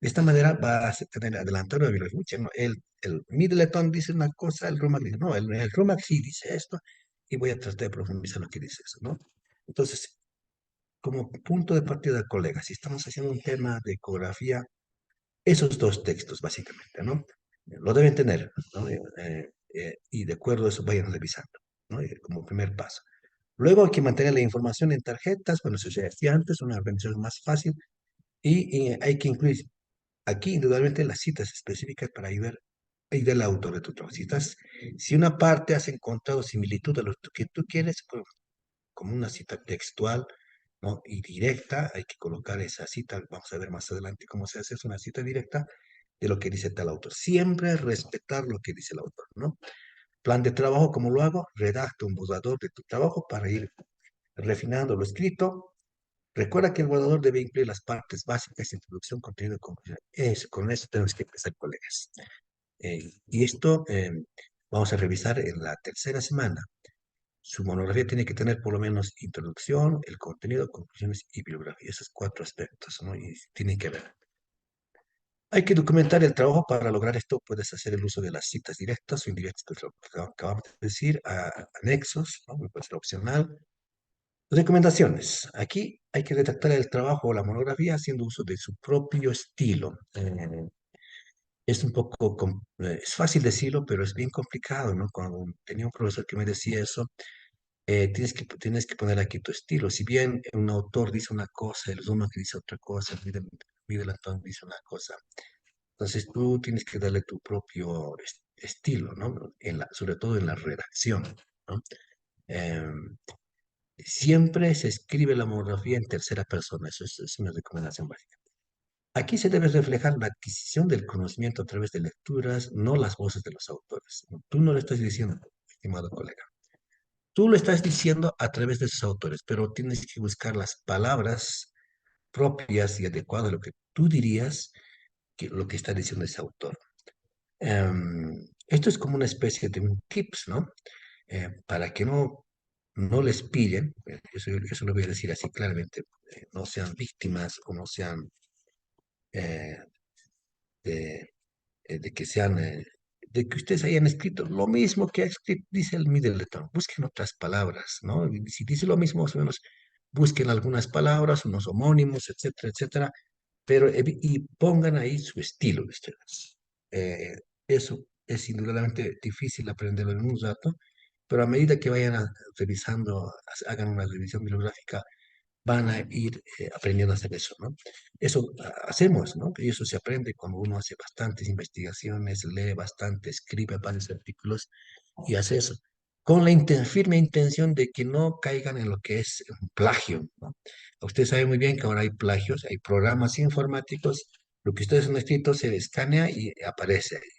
De esta manera va a tener adelantado la bibliografía. ¿No? El Middleton dice una cosa, el Romac dice, no, el Romac sí dice esto, y voy a tratar de profundizar lo que dice eso, ¿no? Entonces, como punto de partida, colegas, si estamos haciendo un tema de ecografía, esos dos textos, básicamente, ¿no? Lo deben tener, ¿no? Y de acuerdo a eso vayan revisando, ¿no? Como primer paso. Luego hay que mantener la información en tarjetas, bueno, eso ya decía antes, una organización más fácil, y hay que incluir aquí, indudablemente, las citas específicas para ayudar al autor de tu trabajo. Si una parte has encontrado similitud a lo que tú quieres, pues, como una cita textual, ¿no? Y directa, hay que colocar esa cita, vamos a ver más adelante cómo se hace, es una cita directa de lo que dice tal autor. Siempre respetar lo que dice el autor, ¿no? Plan de trabajo, ¿cómo lo hago? Redacta un borrador de tu trabajo para ir refinando lo escrito. Recuerda que el borrador debe incluir las partes básicas, introducción, contenido y conclusión. Con eso tenemos que empezar, colegas. Y esto vamos a revisar en la tercera semana. Su monografía tiene que tener por lo menos introducción, el contenido, conclusiones y bibliografía. Esos cuatro aspectos, ¿no? Y tienen que ver. Hay que documentar el trabajo. Para lograr esto puedes hacer el uso de las citas directas o indirectas, que es lo que acabamos de decir, anexos, ¿no? Puede ser opcional. Recomendaciones. Aquí hay que redactar el trabajo o la monografía haciendo uso de su propio estilo. Es un poco, es fácil decirlo, pero es bien complicado, ¿no? Cuando tenía un profesor que me decía eso, tienes que poner aquí tu estilo. Si bien un autor dice una cosa, el uno que dice otra cosa, Miguel Antón dice una cosa, entonces tú tienes que darle tu propio estilo, ¿no? Sobre todo en la redacción, ¿no? Em, Siempre se escribe la monografía en tercera persona, eso es una recomendación básica. Aquí se debe reflejar la adquisición del conocimiento a través de lecturas, no las voces de los autores. Tú no lo estás diciendo, estimado colega. Tú lo estás diciendo a través de sus autores, pero tienes que buscar las palabras propias y adecuadas a lo que tú dirías que lo que está diciendo ese autor. Esto es como una especie de un tips, ¿no? Para que no les pillen, eso lo voy a decir así claramente, no sean víctimas o no sean eh, de, de que sean, de que ustedes hayan escrito lo mismo que ha escrito, dice el Middleton. Busquen otras palabras, ¿no? Y si dice lo mismo, más o menos, busquen algunas palabras, unos homónimos, etcétera, etcétera, pero y pongan ahí su estilo de ustedes. Eso es indudablemente difícil aprenderlo en un rato, pero a medida que vayan revisando, hagan una revisión bibliográfica, van a ir aprendiendo a hacer eso, ¿no? Eso hacemos, ¿no? Y eso se aprende cuando uno hace bastantes investigaciones, lee bastante, escribe varios artículos y hace eso, con la firme intención de que no caigan en lo que es un plagio, ¿no? Usted sabe muy bien que ahora hay plagios, hay programas informáticos, lo que ustedes han escrito se escanea y aparece ahí,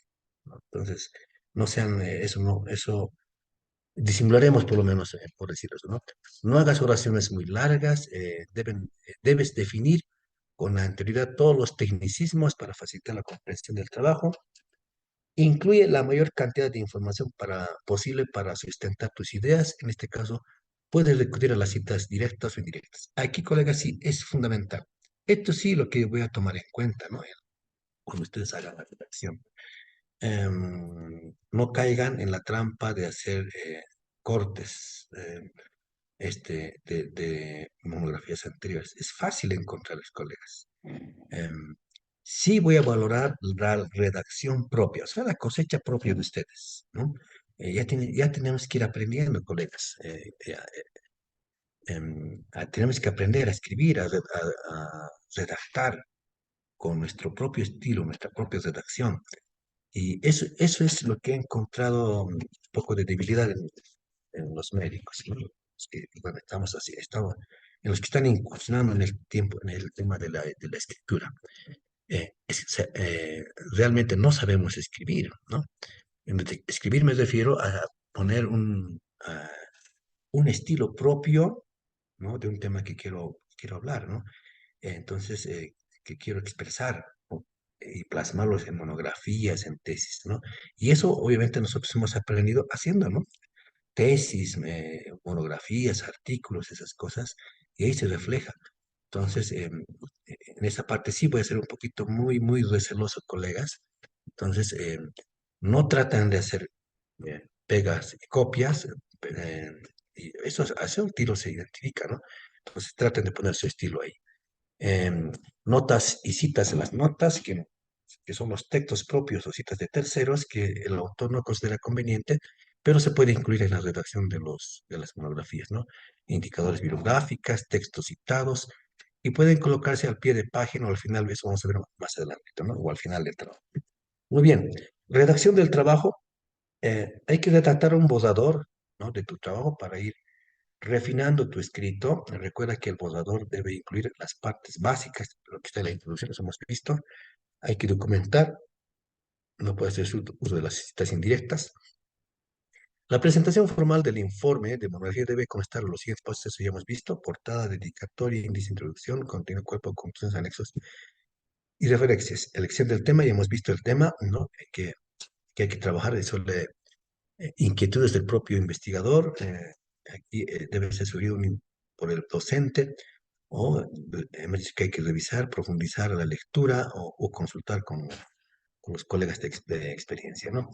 ¿no? Entonces, no sean, eso disimularemos por lo menos, por decirlo eso, ¿no? No hagas oraciones muy largas, debes definir con anterioridad todos los tecnicismos para facilitar la comprensión del trabajo. Incluye la mayor cantidad de información posible para sustentar tus ideas. En este caso, puedes recurrir a las citas directas o indirectas. Aquí, colegas, sí es fundamental. Esto sí lo que voy a tomar en cuenta, ¿no? Cuando ustedes hagan la redacción. No caigan en la trampa de hacer cortes de monografías anteriores. Es fácil encontrar los colegas. Em, sí voy a valorar la redacción propia, o sea, la cosecha propia de ustedes, ¿no? Ya tenemos que ir aprendiendo, colegas. tenemos que aprender a escribir, a redactar con nuestro propio estilo, nuestra propia redacción. Y eso es lo que he encontrado un poco de debilidad en los médicos, ¿no? Es que, bueno, estamos así, estamos, en los que están incursionando en el tiempo, en el tema de la escritura. Realmente no sabemos escribir, ¿no? Escribir me refiero a poner un estilo propio, ¿no? De un tema que quiero hablar, ¿no? Entonces, que quiero expresar, ¿no? Y plasmarlos en monografías, en tesis, ¿no? Y eso obviamente nosotros hemos aprendido haciendo, ¿no? Tesis, monografías, artículos, esas cosas, y ahí se refleja. Entonces, en esa parte sí voy a ser un poquito muy receloso, colegas. Entonces, no tratan de hacer pegas y copias, eh, y eso hace un tiro se identifica, ¿no? Entonces, traten de poner su estilo ahí. Em, Notas y citas en las notas, que son los textos propios o citas de terceros que el autor no considera conveniente, pero se puede incluir en la redacción de las monografías, ¿no? Indicadores bibliográficas, textos citados, y pueden colocarse al pie de página o al final, eso vamos a ver más adelante, ¿no? O al final del trabajo. Muy bien, redacción del trabajo. Hay que redactar un borrador, ¿no? De tu trabajo para ir refinando tu escrito. Recuerda que el borrador debe incluir las partes básicas, lo que está en la introducción, los hemos visto. Hay que documentar, no puede hacer uso de las citas indirectas. La presentación formal del informe de monografía debe constar los siguientes pasos, eso ya hemos visto: portada, dedicatoria, índice, introducción, contenido, cuerpo, conclusiones, anexos y referencias. Elección del tema, ya hemos visto el tema, ¿no? Que hay que trabajar sobre inquietudes del propio investigador. Aquí debe ser subido por el docente, o hemos dicho que hay que revisar, profundizar la lectura o consultar con los colegas de experiencia, ¿no?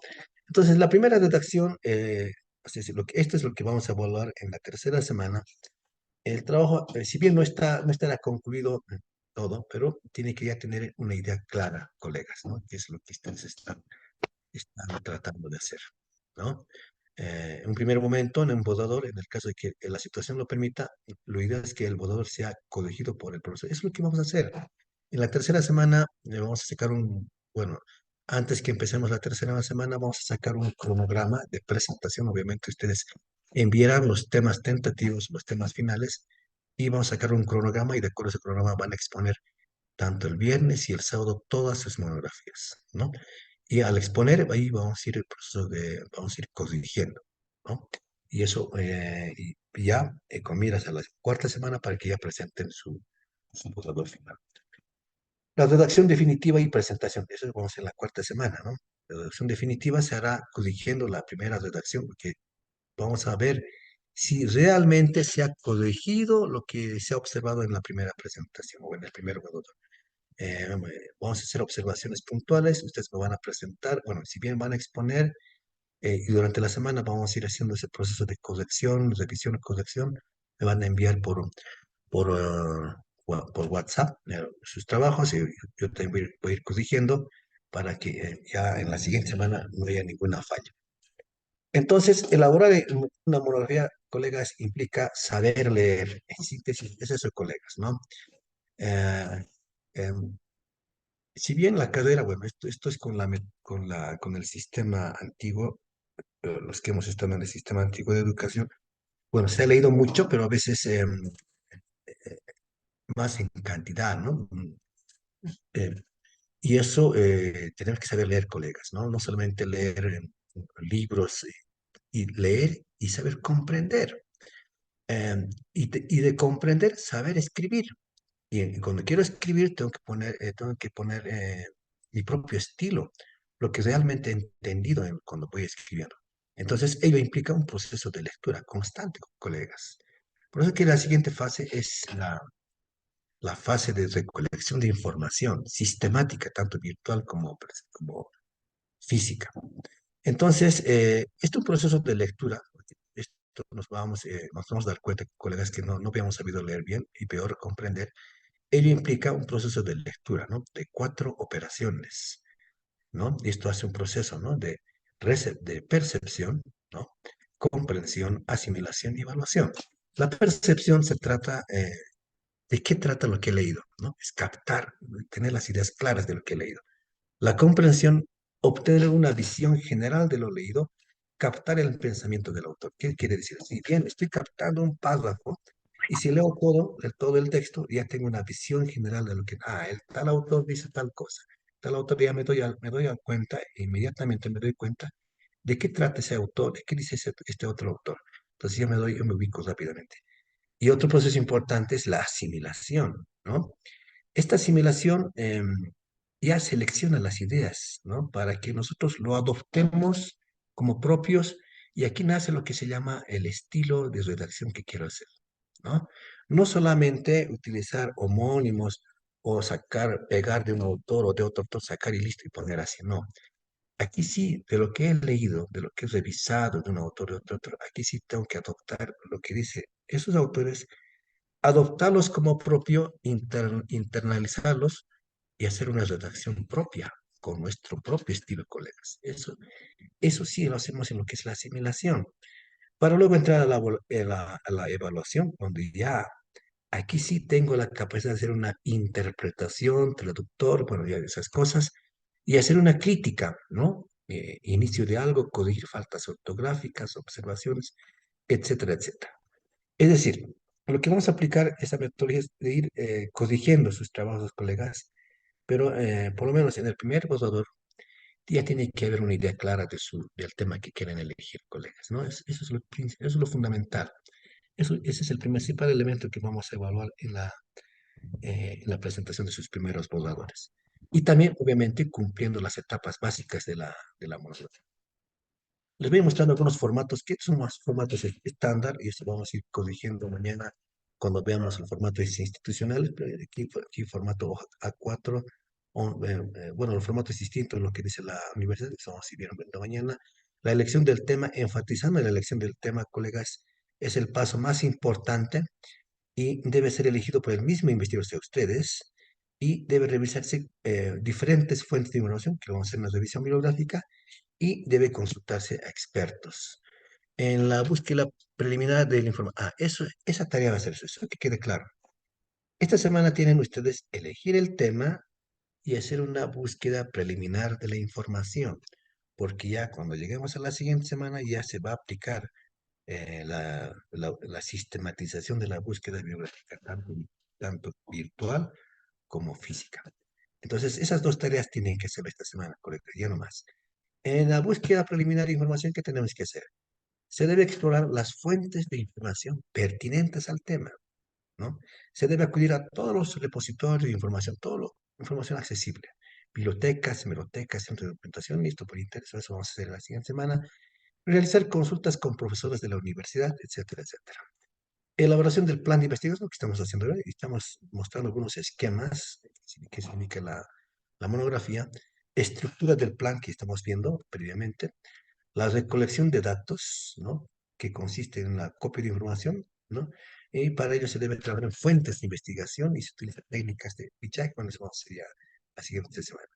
Entonces, la primera redacción, es decir, esto es lo que vamos a evaluar en la tercera semana. El trabajo, si bien no estará concluido todo, pero tiene que ya tener una idea clara, colegas, ¿no? ¿Qué es lo que ustedes están tratando de hacer, ¿no? En un primer momento, en un borrador, en el caso de que la situación lo permita, lo ideal es que el borrador sea corregido por el profesor. Es lo que vamos a hacer. En la tercera semana vamos a sacar bueno, antes que empecemos la tercera semana, vamos a sacar un cronograma de presentación. Obviamente ustedes enviarán los temas tentativos, los temas finales, y vamos a sacar un cronograma y de acuerdo a ese cronograma van a exponer tanto el viernes y el sábado todas sus monografías, ¿no? Y al exponer, ahí vamos a ir el proceso vamos a ir corrigiendo, ¿no? Y eso, y ya con miras a la cuarta semana para que ya presenten su borrador final. La redacción definitiva y presentación, eso vamos en la cuarta semana, ¿no? La redacción definitiva se hará corrigiendo la primera redacción, porque vamos a ver si realmente se ha corregido lo que se ha observado en la primera presentación o en el primer borrador. Vamos a hacer observaciones puntuales, ustedes me van a presentar, bueno, si bien van a exponer, y durante la semana vamos a ir haciendo ese proceso de corrección, revisión, corrección, me van a enviar por WhatsApp sus trabajos y yo también voy a ir corrigiendo para que ya en la siguiente semana no haya ninguna falla. Entonces, elaborar una monografía, colegas, implica saber leer. En síntesis, es eso, colegas, ¿no? Eh, em, si bien la carrera, bueno, esto es con el sistema antiguo, los que hemos estado en el sistema antiguo de educación, bueno, se ha leído mucho, pero a veces más en cantidad, ¿no? Eh, y eso tenemos que saber leer, colegas, ¿no? No solamente leer libros, y leer y saber comprender. Y de comprender, saber escribir. Y cuando quiero escribir, tengo que poner mi propio estilo, lo que realmente he entendido cuando voy escribiendo. Entonces, ello implica un proceso de lectura constante, colegas. Por eso que la siguiente fase es la fase de recolección de información sistemática, tanto virtual como física. Entonces, este es un proceso de lectura. Esto nos vamos a dar cuenta, colegas, que no habíamos sabido leer bien y peor comprender. Ello implica un proceso de lectura, ¿no? De 4 operaciones, ¿no? Y esto hace un proceso, ¿no? De percepción, ¿no? Comprensión, asimilación y evaluación. La percepción se trata de qué trata lo que he leído, ¿no? Es captar, tener las ideas claras de lo que he leído. La comprensión, obtener una visión general de lo leído, captar el pensamiento del autor. ¿Qué quiere decir? Si bien estoy captando un párrafo, y si leo todo el texto, ya tengo una visión general de lo que, el tal autor dice tal cosa. Tal autor ya me doy a cuenta, inmediatamente me doy cuenta de qué trata ese autor, de qué dice este otro autor. Entonces yo me ubico rápidamente. Y otro proceso importante es la asimilación, ¿no? Esta asimilación ya selecciona las ideas, ¿no? Para que nosotros lo adoptemos como propios y aquí nace lo que se llama el estilo de redacción que quiero hacer, ¿no? No solamente utilizar homónimos o sacar, pegar de un autor o de otro autor, sacar y listo y poner así, no. Aquí sí, de lo que he leído, de lo que he revisado de un autor y otro autor, aquí sí tengo que adoptar lo que dice esos autores, adoptarlos como propio, internalizarlos y hacer una redacción propia, con nuestro propio estilo, colegas. Eso sí lo hacemos en lo que es la asimilación. Para luego entrar a a la evaluación, donde ya aquí sí tengo la capacidad de hacer una interpretación, traductor, bueno, ya esas cosas, y hacer una crítica, ¿no? Inicio de algo, corregir faltas ortográficas, observaciones, etcétera, etcétera. Es decir, lo que vamos a aplicar esa metodología es de ir corrigiendo sus trabajos, colegas, pero por lo menos en el primer borrador ya tiene que haber una idea clara del tema que quieren elegir, colegas, ¿no? Eso es eso es lo fundamental. Ese es el principal elemento que vamos a evaluar en la presentación de sus primeros borradores. Y también, obviamente, cumpliendo las etapas básicas de la monografía. Les voy mostrando algunos formatos que son más formatos estándar y eso vamos a ir corrigiendo mañana cuando veamos el formato institucional. Pero aquí formato A4, bueno, el formato es distinto en lo que dice la universidad, eso vamos a ir viendo mañana. La elección del tema, enfatizando en la elección del tema, colegas, es el paso más importante y debe ser elegido por el mismo investigador de ustedes y debe revisarse diferentes fuentes de información, que vamos a hacer una revisión bibliográfica, y debe consultarse a expertos. En la búsqueda preliminar del informe. Esa tarea va a ser eso, que quede claro. Esta semana tienen ustedes elegir el tema y hacer una búsqueda preliminar de la información, porque ya cuando lleguemos a la siguiente semana ya se va a aplicar la sistematización de la búsqueda bibliográfica, tanto virtual como física. Entonces, esas dos tareas tienen que ser esta semana, correcto, ya no más. En la búsqueda preliminar de información, ¿qué tenemos que hacer? Se debe explorar las fuentes de información pertinentes al tema, ¿no? Se debe acudir a todos los repositorios de información, toda la información accesible. Bibliotecas, hemerotecas, centros de documentación, listo por interés, eso vamos a hacer la siguiente semana. Realizar consultas con profesores de la universidad, etcétera, etcétera. Elaboración del plan de investigación que estamos haciendo ahora, y estamos mostrando algunos esquemas que se indica la monografía, estructura del plan que estamos viendo previamente, la recolección de datos, ¿no? Que consiste en la copia de información, ¿no? Y para ello se debe trabajar en fuentes de investigación y se utilizan técnicas de fichaje, bueno, eso vamos a hacer ya la siguiente semana.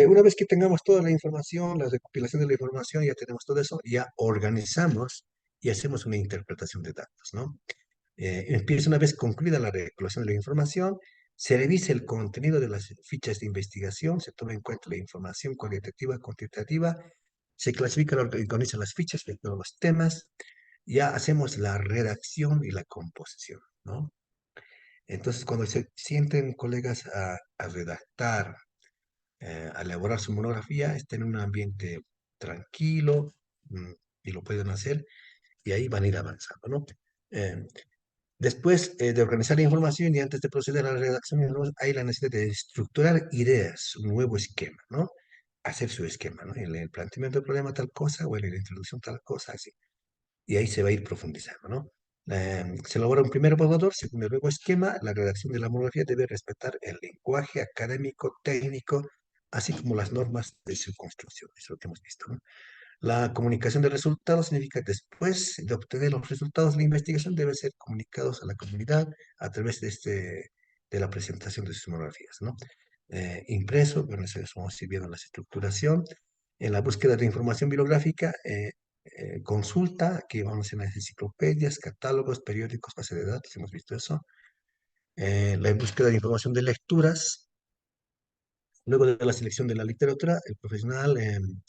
Una vez que tengamos toda la información, la recopilación de la información, ya tenemos todo eso, ya organizamos y hacemos una interpretación de datos, ¿no? Empieza una vez concluida la recolección de la información, se revisa el contenido de las fichas de investigación, se toma en cuenta la información cualitativa, cuantitativa, se clasifican y organizan las fichas de todos los temas, ya hacemos la redacción y la composición, ¿no? Entonces, cuando se sienten colegas a redactar, a elaborar su monografía, estén en un ambiente tranquilo y lo pueden hacer y ahí van a ir avanzando, ¿no? Eh, Después de organizar la información y antes de proceder a la redacción, hay la necesidad de estructurar ideas, un nuevo esquema, ¿no? Hacer su esquema, ¿no? En el planteamiento del problema tal cosa o en la introducción tal cosa, así. Y ahí se va a ir profundizando, ¿no? Se elabora un primer borrador, según el nuevo esquema, la redacción de la monografía debe respetar el lenguaje académico, técnico, así como las normas de su construcción. Eso es lo que hemos visto, ¿no? La comunicación de resultados significa después de obtener los resultados de la investigación deben ser comunicados a la comunidad a través de la presentación de sus monografías, ¿no? Impreso, bueno, eso vamos a ir viendo la estructuración. En la búsqueda de información bibliográfica, consulta, que vamos en las enciclopedias, catálogos, periódicos, base de datos, hemos visto eso. La búsqueda de información de lecturas. Luego de la selección de la literatura, el profesional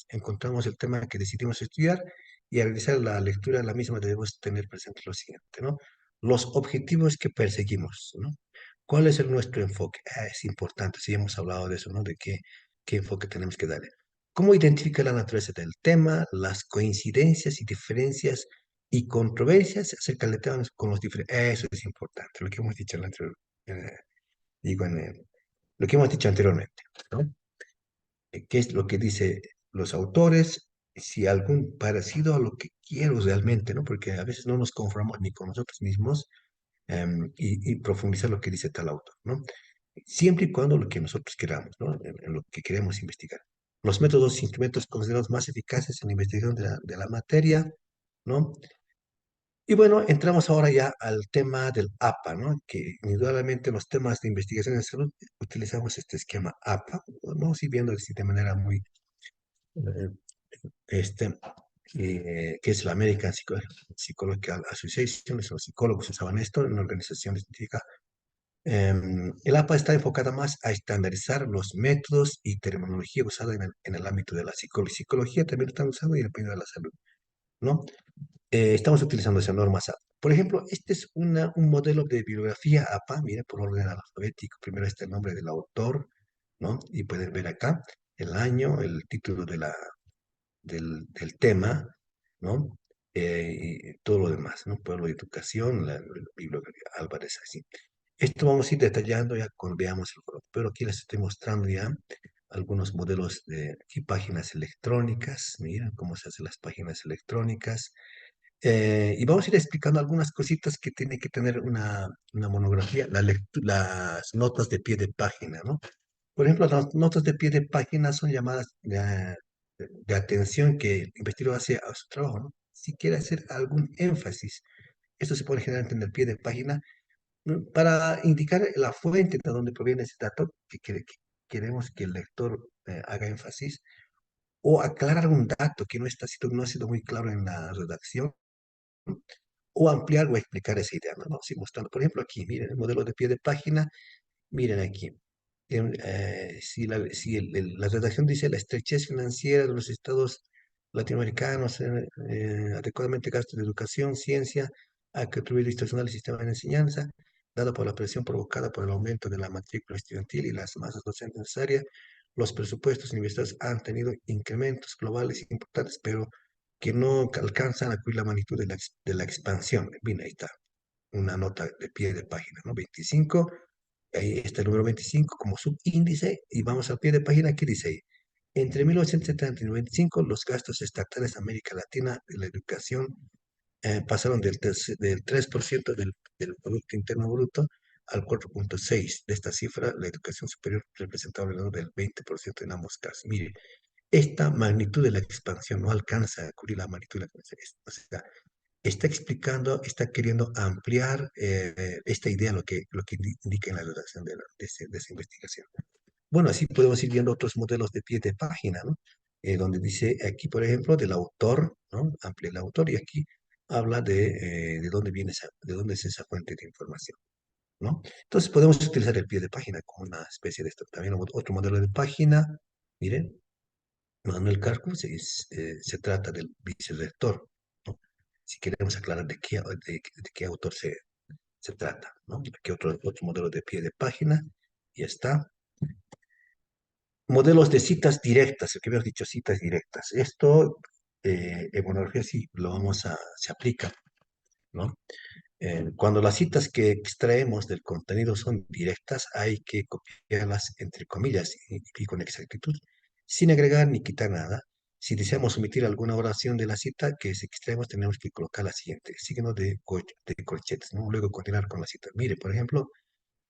encontramos el tema que decidimos estudiar y al realizar la lectura de la misma debemos tener presente lo siguiente, ¿no? Los objetivos que perseguimos, ¿no? ¿Cuál es nuestro enfoque? Es importante, sí hemos hablado de eso, ¿no? De qué enfoque tenemos que darle. ¿Cómo identificar la naturaleza del tema, las coincidencias y diferencias y controversias acerca del tema con los diferentes? Eso es importante, lo que hemos dicho en la anterior, eh, digo, lo que hemos dicho anteriormente, ¿no? ¿Qué es lo que dice los autores? Si algún parecido a lo que quiero realmente, ¿no? Porque a veces no nos conformamos ni con nosotros mismos y profundizar lo que dice tal autor, ¿no? Siempre y cuando lo que nosotros queramos, ¿no? En lo que queremos investigar. Los métodos e instrumentos considerados más eficaces en la investigación de la materia, ¿no? Y bueno, entramos ahora ya al tema del APA, ¿no? Que indudablemente en los temas de investigación en salud utilizamos este esquema APA, ¿no? Si viendo así de manera muy eh, este, que es la American Psychological Association, los psicólogos usaban esto en una organización científica. El APA está enfocada más a estandarizar los métodos y terminología usada en el ámbito de la psicología, también lo están usando y depende de la salud, ¿no? Estamos utilizando esas normas APA. Por ejemplo, este es un modelo de bibliografía APA, mire, por orden alfabético. Primero está el nombre del autor, ¿no? Y pueden ver acá el año, el título del tema, ¿no? Y todo lo demás, ¿no? Pueblo de Educación, la bibliografía Álvarez, así. Esto vamos a ir detallando ya cuando veamos el foro, pero aquí les estoy mostrando ya algunos modelos de aquí, páginas electrónicas, miren cómo se hacen las páginas electrónicas, y vamos a ir explicando algunas cositas que tiene que tener una monografía, las notas de pie de página, ¿no? Por ejemplo, las notas de pie de página son llamadas de atención que el investigador hace a su trabajo, ¿no? Si quiere hacer algún énfasis, esto se puede generar en el pie de página, ¿no? Para indicar la fuente de donde proviene ese dato que queremos que el lector haga énfasis o aclarar un dato que no ha sido muy claro en la redacción o ampliar o explicar esa idea, ¿no? No, sí, mostrando, por ejemplo, aquí, miren, el modelo de pie de página, miren aquí. Si la redacción dice la estrechez financiera de los estados latinoamericanos, adecuadamente gastos de educación, ciencia, ha contribuido a distorsionar el sistema de enseñanza, dado por la presión provocada por el aumento de la matrícula estudiantil y las masas docentes necesarias, los presupuestos universitarios han tenido incrementos globales importantes, pero que no alcanzan a cubrir la magnitud de la expansión. Bien, ahí está, una nota de pie de página, ¿no? 25, ahí está el número 25 como subíndice, y vamos al pie de página que dice ahí. Entre 1970 y 1995, los gastos estatales de América Latina de la educación pasaron del 3% del Producto Interno Bruto al 4,6%. De esta cifra, la educación superior representaba alrededor del 20% en ambos casos. Mire, esta magnitud de la expansión no alcanza a cubrir la magnitud de la expansión. O sea, está explicando, está queriendo ampliar esta idea, lo que indica en la redacción de esa investigación. Bueno, así podemos ir viendo otros modelos de pie de página, ¿no? Donde dice aquí, por ejemplo, del autor, ¿no? Amplia el autor y aquí habla de dónde viene de dónde es esa fuente de información, ¿no? Entonces podemos utilizar el pie de página como una especie de esto. También otro modelo de página, miren, Manuel Carcos se trata del vicerrector, ¿no? Si queremos aclarar de qué autor se trata, ¿no? Aquí otro modelo de pie de página, y está. Modelos de citas directas, el que habíamos dicho citas directas. Esto, en monografía sí, se aplica, ¿no? Cuando las citas que extraemos del contenido son directas, hay que copiarlas entre comillas y con exactitud, sin agregar ni quitar nada. Si deseamos omitir alguna oración de la cita que extraemos, tenemos que colocar la siguiente, signo de corchetes, ¿no? Luego continuar con la cita. Mire, por ejemplo,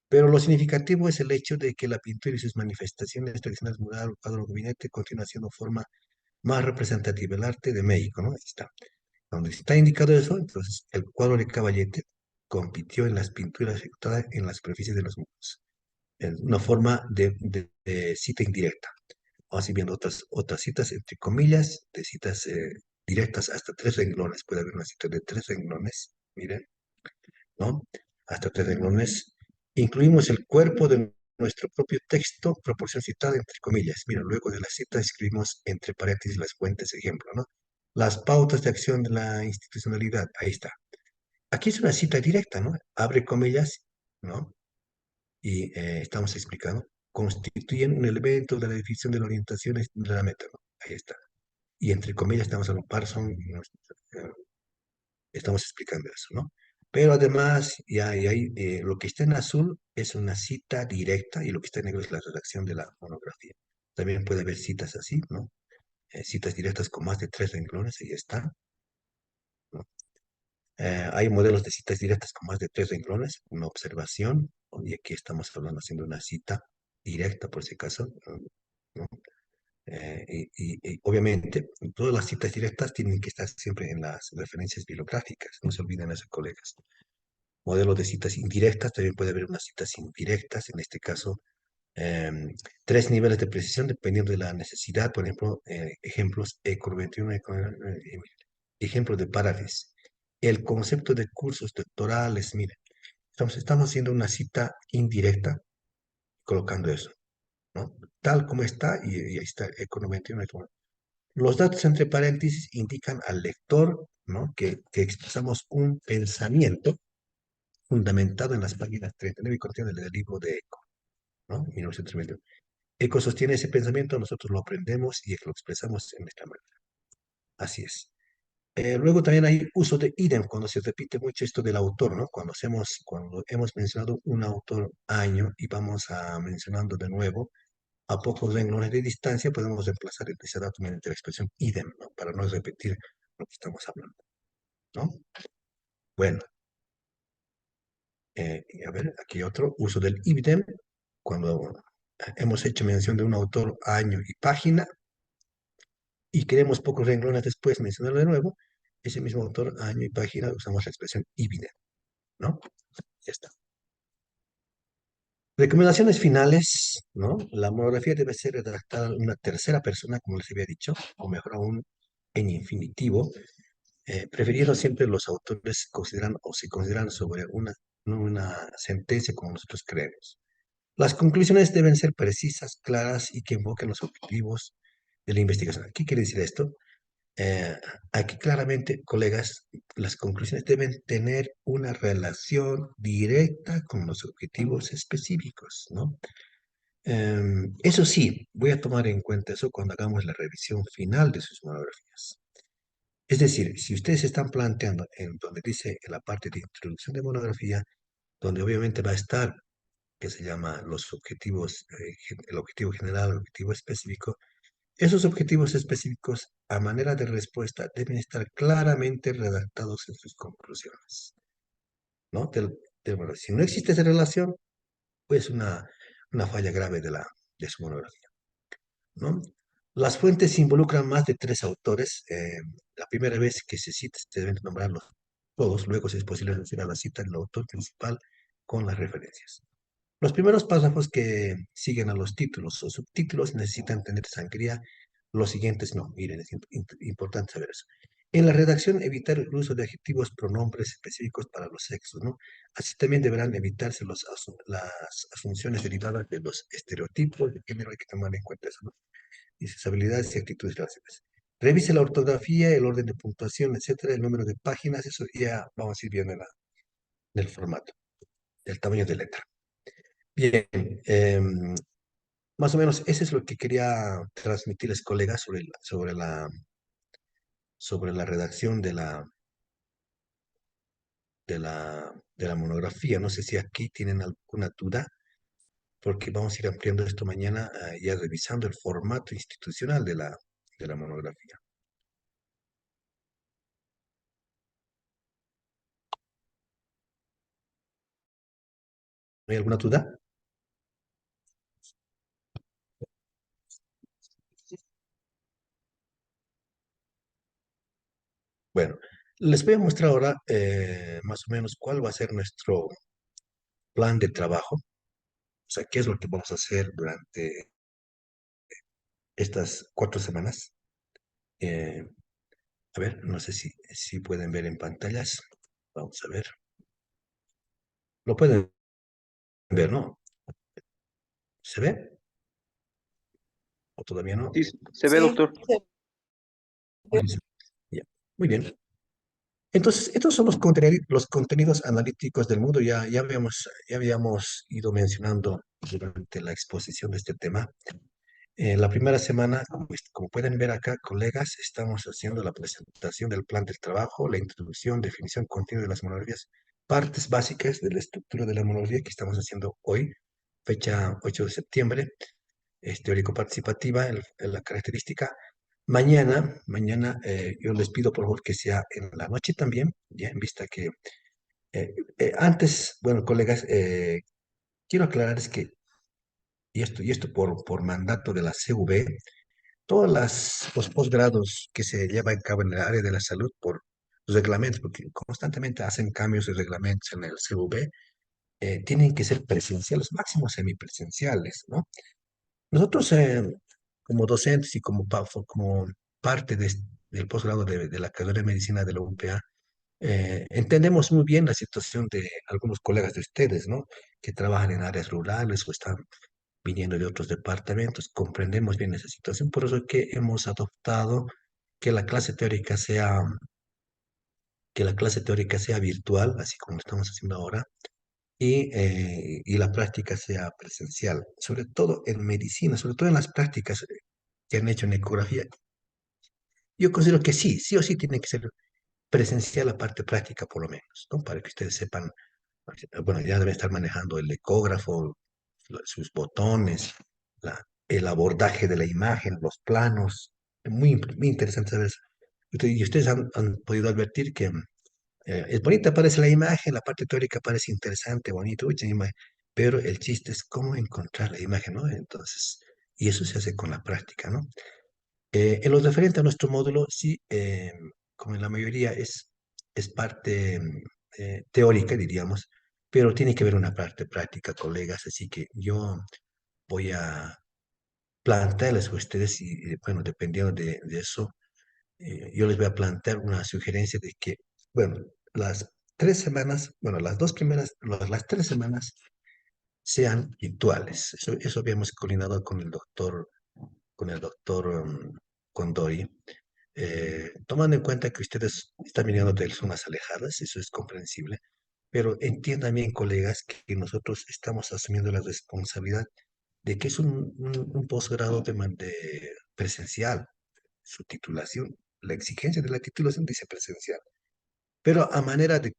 pero lo significativo es el hecho de que la pintura y sus manifestaciones tradicionales, mural, cuadro, gabinete, continúa siendo forma más representativa del arte de México, ¿no? Ahí está. Donde está indicado eso, entonces el cuadro de Caballete compitió en las pinturas ejecutadas en las superficies de los muros. En una forma de cita indirecta. Vamos a ir viendo otras citas, entre comillas, de citas directas hasta 3 renglones. Puede haber una cita de 3 renglones, miren, ¿no? Hasta 3 renglones. Incluimos el cuerpo de nuestro propio texto, proporción citada entre comillas. Mira, luego de la cita escribimos entre paréntesis las fuentes, ejemplo, ¿no? Las pautas de acción de la institucionalidad, ahí está. Aquí es una cita directa, ¿no? Abre comillas, ¿no? Y estamos explicando, constituyen un elemento de la definición de la orientación de la meta, ¿no? Ahí está. Y entre comillas estamos hablando Parson, estamos explicando eso, ¿no? Pero además, y ahí, lo que está en azul es una cita directa y lo que está en negro es la redacción de la monografía. También puede haber citas así, ¿no? Citas directas con más de 3 renglones, ahí está, ¿no? Hay modelos de citas directas con más de 3 renglones, una observación, y aquí estamos hablando haciendo una cita directa por si acaso, ¿no? Y obviamente todas las citas directas tienen que estar siempre en las referencias bibliográficas, no se olviden eso, colegas. Modelo de citas indirectas, también puede haber unas citas indirectas, en este caso, em, 3 niveles de precisión dependiendo de la necesidad, por ejemplo, ejemplos, ECO 21, ejemplo de paráfrasis. El concepto de cursos doctorales, miren, estamos haciendo una cita indirecta, colocando eso, ¿no? Tal como está, y ahí está, ECO 91. Los datos entre paréntesis indican al lector, ¿no? que expresamos un pensamiento fundamentado en las páginas 39 y 41 del libro de Eco, ¿no? 1931. Eco sostiene ese pensamiento, nosotros lo aprendemos y lo expresamos en esta manera. Así es. Luego también hay uso de idem, cuando se repite mucho esto del autor, ¿no? Cuando hemos mencionado un autor año y vamos a mencionando de nuevo, a pocos renglones de distancia podemos reemplazar ese dato mediante la expresión idem, ¿no? Para no repetir lo que estamos hablando, ¿no? Bueno, y a ver, aquí otro, uso del idem, cuando hemos hecho mención de un autor, año y página, y queremos pocos renglones después mencionarlo de nuevo, ese mismo autor, año y página, usamos la expresión ibidem, ¿no? Ya está. Recomendaciones finales, ¿no? La monografía debe ser redactada en una tercera persona, como les había dicho, o mejor aún, en infinitivo, prefiriendo siempre los autores consideran o se consideran sobre no una sentencia como nosotros creemos. Las conclusiones deben ser precisas, claras y que invoquen los objetivos de la investigación. ¿Qué quiere decir esto? Eh, Aquí claramente, colegas, las conclusiones deben tener una relación directa con los objetivos específicos, ¿no? Eso sí, voy a tomar en cuenta eso cuando hagamos la revisión final de sus monografías. Es decir, si ustedes están planteando en donde dice en la parte de introducción de monografía, donde obviamente va a estar que se llama los objetivos, el objetivo general, el objetivo específico. Esos objetivos específicos, a manera de respuesta, deben estar claramente redactados en sus conclusiones, ¿no? Bueno, si no existe esa relación, pues una falla grave de su monografía, ¿no? Las fuentes involucran más de 3 autores. La primera vez que se cita, se deben nombrarlos todos, luego si es posible referir a la cita del autor principal con las referencias. Los primeros párrafos que siguen a los títulos o subtítulos necesitan tener sangría. Los siguientes no. Miren, es importante saber eso. En la redacción, evitar el uso de adjetivos, pronombres específicos para los sexos, ¿no? Así también deberán evitarse las asunciones derivadas de los estereotipos de género. Hay que tomar en cuenta eso, ¿no? Y sus habilidades y actitudes relacionadas. Revise la ortografía, el orden de puntuación, etcétera, el número de páginas. Eso ya vamos a ir viendo en el formato, el tamaño de letra. Bien, más o menos eso es lo que quería transmitirles, colegas, sobre la redacción de la monografía. No sé si aquí tienen alguna duda, porque vamos a ir ampliando esto mañana, ya revisando el formato institucional de la monografía. ¿No hay alguna duda? Bueno, les voy a mostrar ahora más o menos cuál va a ser nuestro plan de trabajo, o sea, qué es lo que vamos a hacer durante estas 4 semanas. Eh, A ver, no sé si pueden ver en pantallas. Vamos a ver. Lo pueden ver, ¿no? ¿Se ve? ¿O todavía no? Sí, se ve, Sí, doctor. Ya. Muy bien. Entonces, estos son los contenidos analíticos del mundo. Ya habíamos ido mencionando durante la exposición de este tema. La primera semana, como pueden ver acá, colegas, estamos haciendo la presentación del plan del trabajo, la introducción, definición, contenido de las monografías, partes básicas de la estructura de la monografía que estamos haciendo hoy, fecha 8 de septiembre, es teórico-participativa, la característica. Mañana yo les pido por favor que sea en la noche también, ya en vista que antes, bueno, colegas, quiero aclararles que, y esto por mandato de la CV, todas los posgrados que se llevan a cabo en el área de la salud por los reglamentos, porque constantemente hacen cambios de reglamentos en el CV, tienen que ser presenciales, máximo semipresenciales, ¿no? Nosotros, como docentes y como parte del posgrado de la carrera de medicina de la UPA, entendemos muy bien la situación de algunos colegas de ustedes, ¿no? Que trabajan en áreas rurales o están viniendo de otros departamentos. Comprendemos bien esa situación, por eso es que hemos adoptado que la clase teórica sea, que la clase teórica sea virtual, así como lo estamos haciendo ahora, y la práctica sea presencial, sobre todo en medicina, sobre todo en las prácticas que han hecho en ecografía. Yo considero que sí o sí tiene que ser presencial la parte práctica por lo menos, ¿no? Para que ustedes sepan, bueno, ya deben estar manejando el ecógrafo, sus botones, el abordaje de la imagen, los planos. Muy interesante saber eso. Y ustedes han podido advertir que es bonita, parece la imagen, la parte teórica parece interesante, bonito, uy, pero el chiste es cómo encontrar la imagen, ¿no? Entonces, y eso se hace con la práctica, ¿no? En lo referente a nuestro módulo, sí, como en la mayoría es parte teórica, diríamos, pero tiene que haber una parte práctica, colegas, así que yo voy a plantearles a ustedes y, bueno, dependiendo de eso, yo les voy a plantear una sugerencia de que, bueno, las 3 semanas, bueno, las dos primeras, las 3 semanas sean virtuales. Eso habíamos coordinado con el doctor Condori, tomando en cuenta que ustedes están viniendo de zonas alejadas, eso es comprensible, pero entiendan bien, colegas, que nosotros estamos asumiendo la responsabilidad de que es un posgrado de presencial, su titulación, la exigencia de la titulación dice presencial, pero a manera de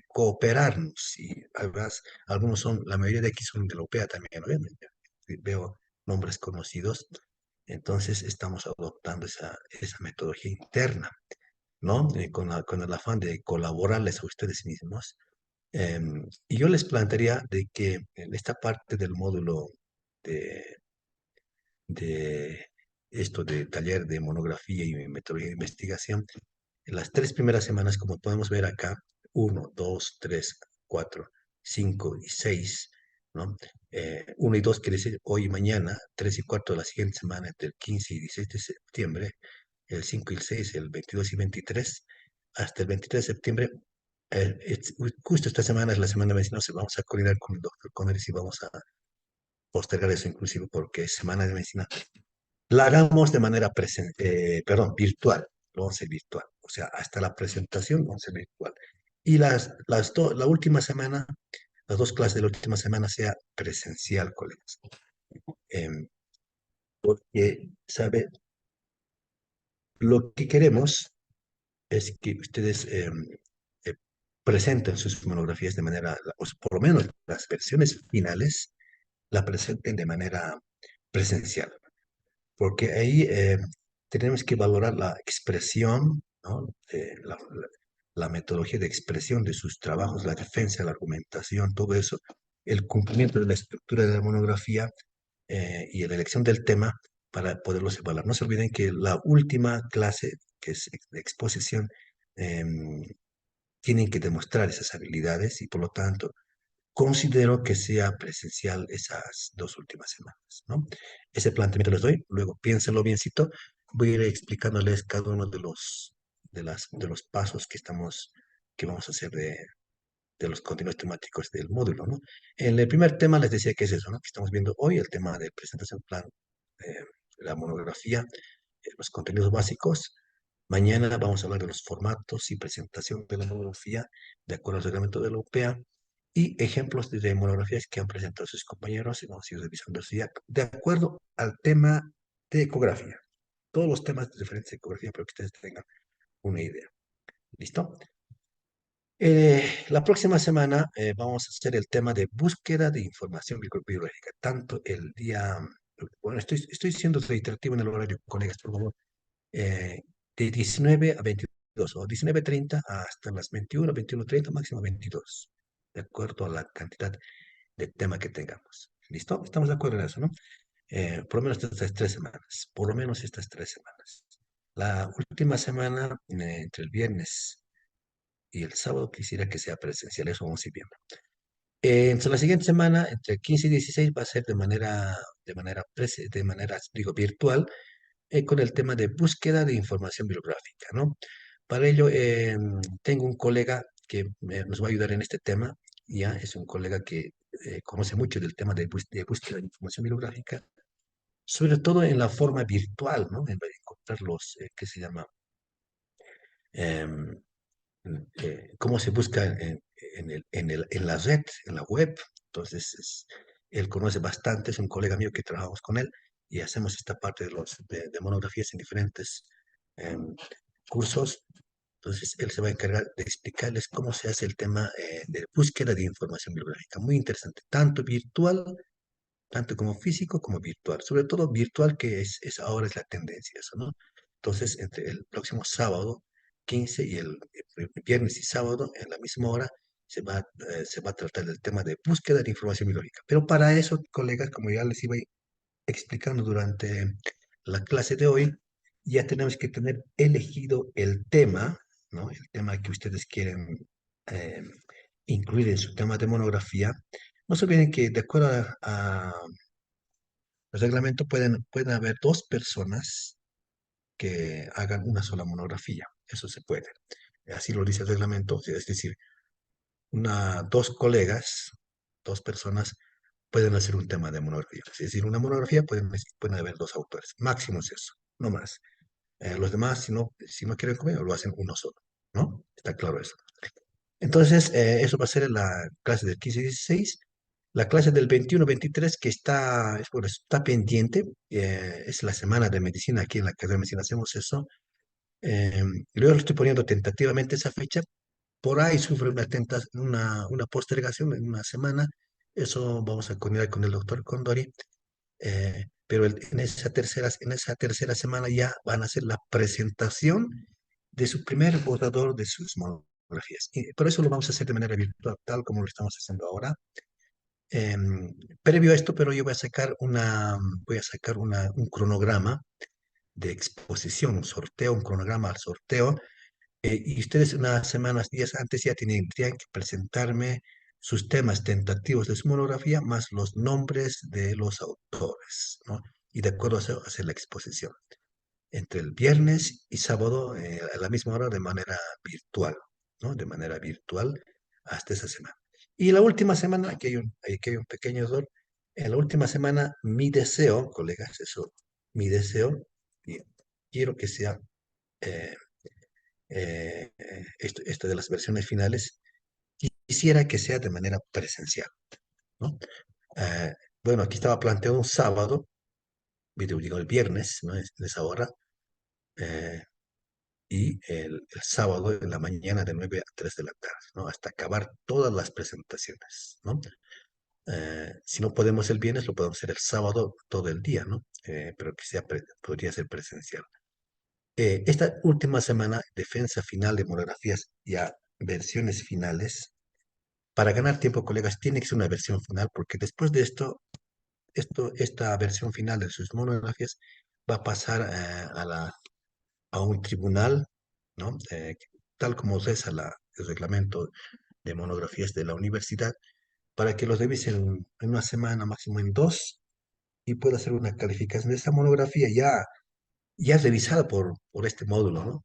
cooperarnos, y además algunos son, la mayoría de aquí son de la UPEA también, obviamente, veo nombres conocidos, entonces estamos adoptando esa metodología interna, ¿no? Con el afán de colaborarles a ustedes mismos. Y yo les plantearía de que en esta parte del módulo de, de esto de taller de monografía y metodología de investigación, en las 3 primeras semanas, como podemos ver acá, 1, 2, 3, 4, 5 y 6, ¿no? 1 y 2 quiere decir hoy y mañana, 3 y 4 de la siguiente semana, entre el 15 y 16 de septiembre, el 5 y el 6, el 22 y 23, hasta el 23 de septiembre. Justo esta semana es la semana de medicina, vamos a coordinar con el doctor Conner y vamos a postergar eso inclusive porque es semana de medicina la hagamos de manera perdón, virtual, lo vamos a hacer virtual. O sea, hasta la presentación vamos a hacer virtual. Y la última semana, las dos clases de la última semana sea presencial, colegas. Porque, ¿sabe? Lo que queremos es que ustedes eh, presenten sus monografías de manera, o por lo menos las versiones finales, la presenten de manera presencial. Porque ahí tenemos que valorar la expresión, ¿no? La metodología de expresión de sus trabajos, la defensa, la argumentación, todo eso, el cumplimiento de la estructura de la monografía y la elección del tema para poderlos evaluar. No se olviden que la última clase, que es de exposición, em, tienen que demostrar esas habilidades y por lo tanto considero que sea presencial esas 2 últimas semanas, ¿no? Ese planteamiento les doy, luego piénsenlo biencito, voy a ir explicándoles cada uno de los pasos que vamos a hacer de los contenidos temáticos del módulo, ¿no? En el primer tema les decía que es eso, ¿no? Que estamos viendo hoy el tema de presentación plan, eh, la monografía, los contenidos básicos. Mañana vamos a hablar de los formatos y presentación de la monografía de acuerdo al reglamento de la UPEA y ejemplos de monografías que han presentado sus compañeros y vamos a ir revisando eso ya de acuerdo al tema de ecografía. Todos los temas referentes a ecografía para que ustedes tengan una idea. ¿Listo? La próxima semana vamos a hacer el tema de búsqueda de información biológica, tanto el día, bueno, estoy siendo reiterativo en el horario, colegas, por favor, eh, de 19 a 22 o 19:30 hasta las 21, 21:30, máximo 22, de acuerdo a la cantidad de tema que tengamos. ¿Listo? Estamos de acuerdo en eso, ¿no? Por lo menos estas 3 semanas, por lo menos estas 3 semanas. La última semana, entre el viernes y el sábado, quisiera que sea presencial, eso vamos a ir viendo. Entre la siguiente semana, entre 15 y 16, va a ser digo, virtual, con el tema de búsqueda de información bibliográfica, ¿no? Para ello, tengo un colega que nos va a ayudar en este tema, ya es un colega que conoce mucho del tema de búsqueda de información bibliográfica, sobre todo en la forma virtual, ¿no? En vez de encontrar ¿qué se llama? Em, cómo se busca en la red, en la web. Entonces, él conoce bastante, es un colega mío que trabajamos con él y hacemos esta parte de monografías en diferentes em, cursos. Entonces, él se va a encargar de explicarles cómo se hace el tema de búsqueda de información bibliográfica. Muy interesante, tanto virtual, tanto como físico como virtual. Sobre todo virtual, que ahora es la tendencia, eso, ¿no? Entonces, entre el próximo sábado 15 y el viernes y sábado, en la misma hora, se va a tratar del tema de búsqueda de información biológica. Pero para eso, colegas, como ya les iba explicando durante la clase de hoy, ya tenemos que tener elegido el tema, ¿no? El tema que ustedes quieren eh, incluir en su tema de monografía. No se olviden que de acuerdo a el reglamento pueden haber dos personas que hagan una sola monografía. Eso se puede. Así lo dice el reglamento. Es decir, dos colegas, dos personas pueden hacer un tema de monografía. Es decir, una monografía pueden haber dos autores. Máximo es eso, no más. Los demás, si no quieren comer, lo hacen uno solo. ¿No? Está claro eso. Entonces, eso va a ser en la clase del 15 y 16. La clase del 21-23 que bueno, está pendiente, es la semana de medicina. Aquí en la carrera de medicina hacemos eso. Yo lo estoy poniendo tentativamente esa fecha. Por ahí sufre una postergación en una semana. Eso vamos a coordinar con el doctor Condori. Pero en esa tercera semana ya van a hacer la presentación de su primer borrador de sus monografías. Y por eso lo vamos a hacer de manera virtual, tal como lo estamos haciendo ahora. Previo a esto, pero yo voy a sacar un cronograma de exposición, un cronograma al sorteo, y ustedes unas semanas, días antes ya tendrían que presentarme sus temas tentativos de su monografía más los nombres de los autores, ¿no? Y de acuerdo a eso, hacer la exposición entre el viernes y sábado a la misma hora de manera virtual, ¿no? De manera virtual hasta esa semana. Y la última semana, aquí hay un pequeño error. En la última semana, mi deseo, colegas, mi deseo, y quiero que sea eh, esto de las versiones finales, quisiera que sea de manera presencial, ¿no? Eh, bueno, aquí estaba planteado un sábado, digo el viernes, ¿no? En esa hora, eh, y el sábado en la mañana de 9 a 3 de la tarde, ¿no? Hasta acabar todas las presentaciones, ¿no? Si no podemos el viernes, lo podemos hacer el sábado todo el día, ¿no? Pero podría ser presencial. Esta última semana, defensa final de monografías ya versiones finales. Para ganar tiempo, colegas, tiene que ser una versión final, porque después de esta versión final de sus monografías va a pasar a un tribunal, ¿no? Tal como reza el reglamento de monografías de la universidad, para que los revisen en una semana, máximo en dos, y pueda hacer una calificación de esa monografía ya revisada por este módulo, ¿no?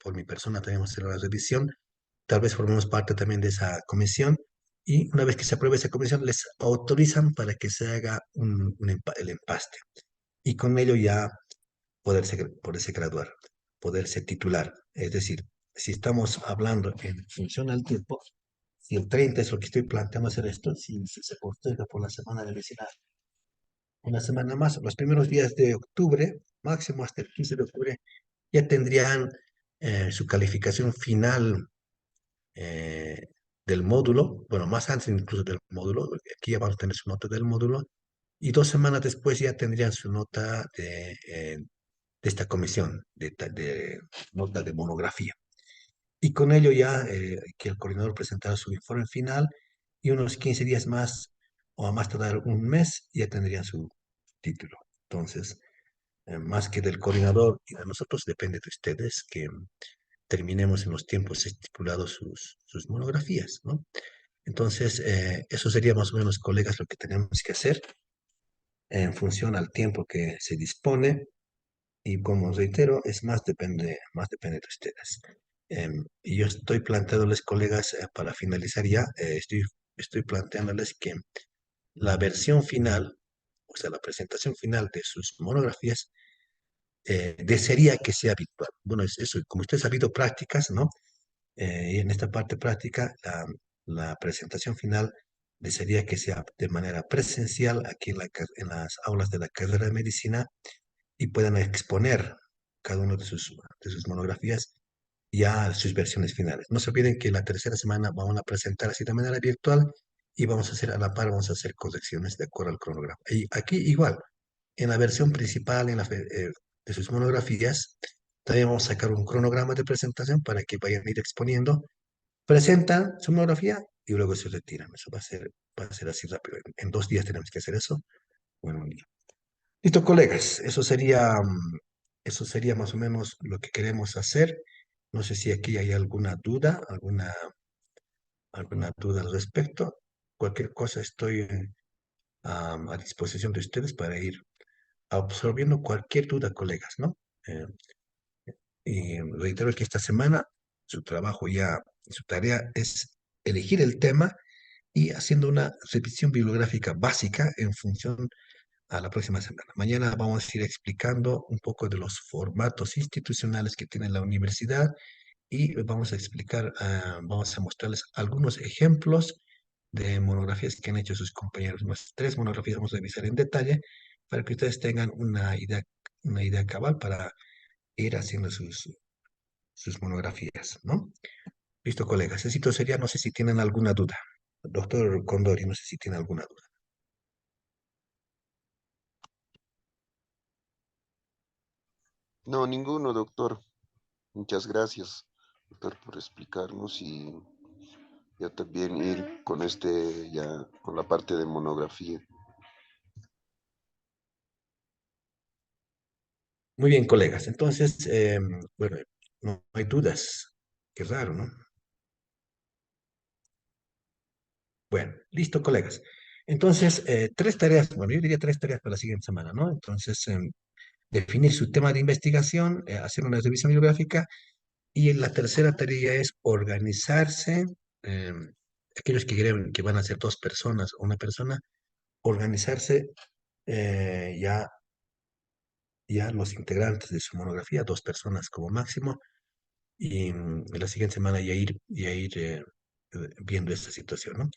por mi persona también vamos a hacer la revisión. Tal vez formemos parte también de esa comisión y una vez que se apruebe esa comisión les autorizan para que se haga el empaste y con ello ya poderse graduar, poderse titular. Es decir, si estamos hablando en función al tiempo, si el 30 es lo que estoy planteando hacer esto, si se posterga por la semana de vecindad una semana más, los primeros días de octubre, máximo hasta el 15 de octubre, ya tendrían su calificación final eh, del módulo, bueno, más antes incluso del módulo, aquí ya vamos a tener su nota del módulo, y 2 semanas después ya tendrían su nota de esta comisión, de nota de monografía. Y con ello ya que el coordinador presentara su informe final y unos 15 días más o a más tardar un mes ya tendrían su título. Entonces, más que del coordinador y de nosotros, depende de ustedes que terminemos en los tiempos estipulados sus monografías, ¿no? Entonces, eso sería más o menos, colegas, lo que tenemos que hacer en función al tiempo que se dispone y como reitero, más depende de ustedes. Y yo estoy planteándoles, colegas, para finalizar ya, estoy planteándoles que la versión final, o sea, la presentación final de sus monografías, desearía que sea virtual. Bueno, es eso, como ustedes han habido prácticas, ¿no? Y en esta parte práctica, la presentación final desearía que sea de manera presencial aquí en las aulas de la carrera de medicina y puedan exponer cada uno de sus monografías ya sus versiones finales. No se olviden que la tercera semana vamos a presentar así de manera virtual y vamos a hacer a la par, vamos a hacer correcciones de acuerdo al cronograma. Y aquí igual, en la versión principal de sus monografías, también vamos a sacar un cronograma de presentación para que vayan a ir exponiendo, presentan su monografía y luego se retiran. Eso va a ser así rápido. En 2 días tenemos que hacer eso. Bueno, un día. Listo, colegas, eso sería más o menos lo que queremos hacer. No sé si aquí hay alguna duda al respecto. Cualquier cosa estoy a disposición de ustedes para ir absorbiendo cualquier duda, colegas, ¿no? Eh, y reitero que esta semana su trabajo ya, su tarea es elegir el tema y haciendo una revisión bibliográfica básica en función a la próxima semana. Mañana vamos a ir explicando un poco de los formatos institucionales que tiene la universidad y vamos a explicar, vamos a mostrarles algunos ejemplos de monografías que han hecho sus compañeros. Unas 3 monografías vamos a revisar en detalle para que ustedes tengan una idea cabal para ir haciendo sus monografías, ¿no? Listo, colegas. Esto sería, no sé si tienen alguna duda. Doctor Condori, no sé si tiene alguna duda. No, ninguno, doctor. Muchas gracias, doctor, por explicarnos y ya también ir con ya con la parte de monografía. Muy bien, colegas. Entonces, bueno, no hay dudas. Qué raro, ¿no? Bueno, listo, colegas. Entonces, 3 tareas, bueno, yo diría 3 tareas para la siguiente semana, ¿no? Entonces, definir su tema de investigación, hacer una revisión bibliográfica y la tercera tarea es organizarse. Aquellos que creen que van a ser 2 personas o una persona, organizarse ya los integrantes de su monografía, 2 personas como máximo, y en la siguiente semana ya ir viendo esta situación, ¿no?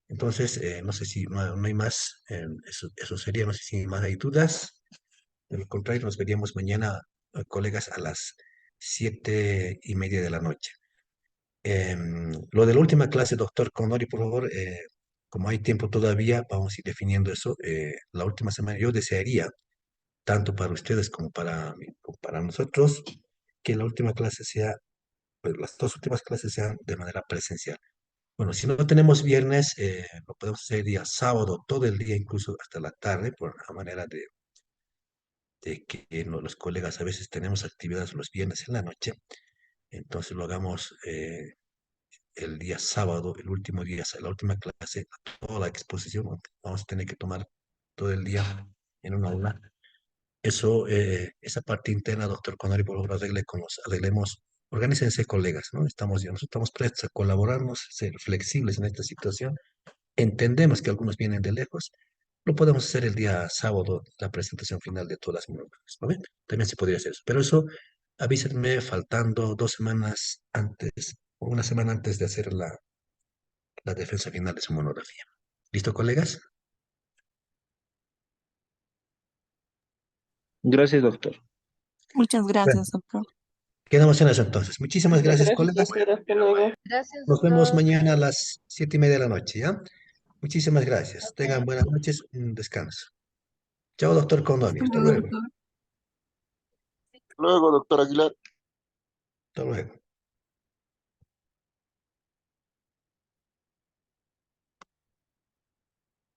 Entonces, no sé si no hay más, eso sería, no sé si más hay dudas. De lo contrario, nos veríamos mañana, colegas, a las 7:30 de la noche. Lo de la última clase, doctor Conori, por favor, como hay tiempo todavía, vamos a ir definiendo eso. La última semana yo desearía, tanto para ustedes como para nosotros, que la última clase sea, pues, las 2 últimas clases sean de manera presencial. Bueno, si no tenemos viernes, lo podemos hacer día sábado, todo el día, incluso hasta la tarde, por la manera de que los colegas a veces tenemos actividades los viernes en la noche. Entonces lo hagamos el día sábado, el último día, la última clase, toda la exposición. Vamos a tener que tomar todo el día en una aula. Esa parte interna, doctor Conori, por favor, arreglemos organícense colegas, ¿no? Nosotros estamos prestos a colaborarnos, ser flexibles en esta situación. Entendemos que algunos vienen de lejos. Lo podemos hacer el día sábado, la presentación final de todas las monografías, ¿no ven? También se podría hacer eso. Pero eso, avísenme faltando 2 semanas antes, o una semana antes de hacer la defensa final de su monografía. ¿Listo, colegas? Gracias, doctor. Muchas Bueno, gracias, doctor. quedamos en eso entonces. Muchísimas Muchas gracias, gracias, colegas. doctor. Hasta luego. Gracias, Nos vemos doctor. mañana a las 7:30 de la noche, ¿ya? Muchísimas gracias. Tengan buenas noches, un descanso. Chao, doctor Condoni. Hasta Hasta luego, luego. doctor. Luego, doctor Aguilar. Hasta luego.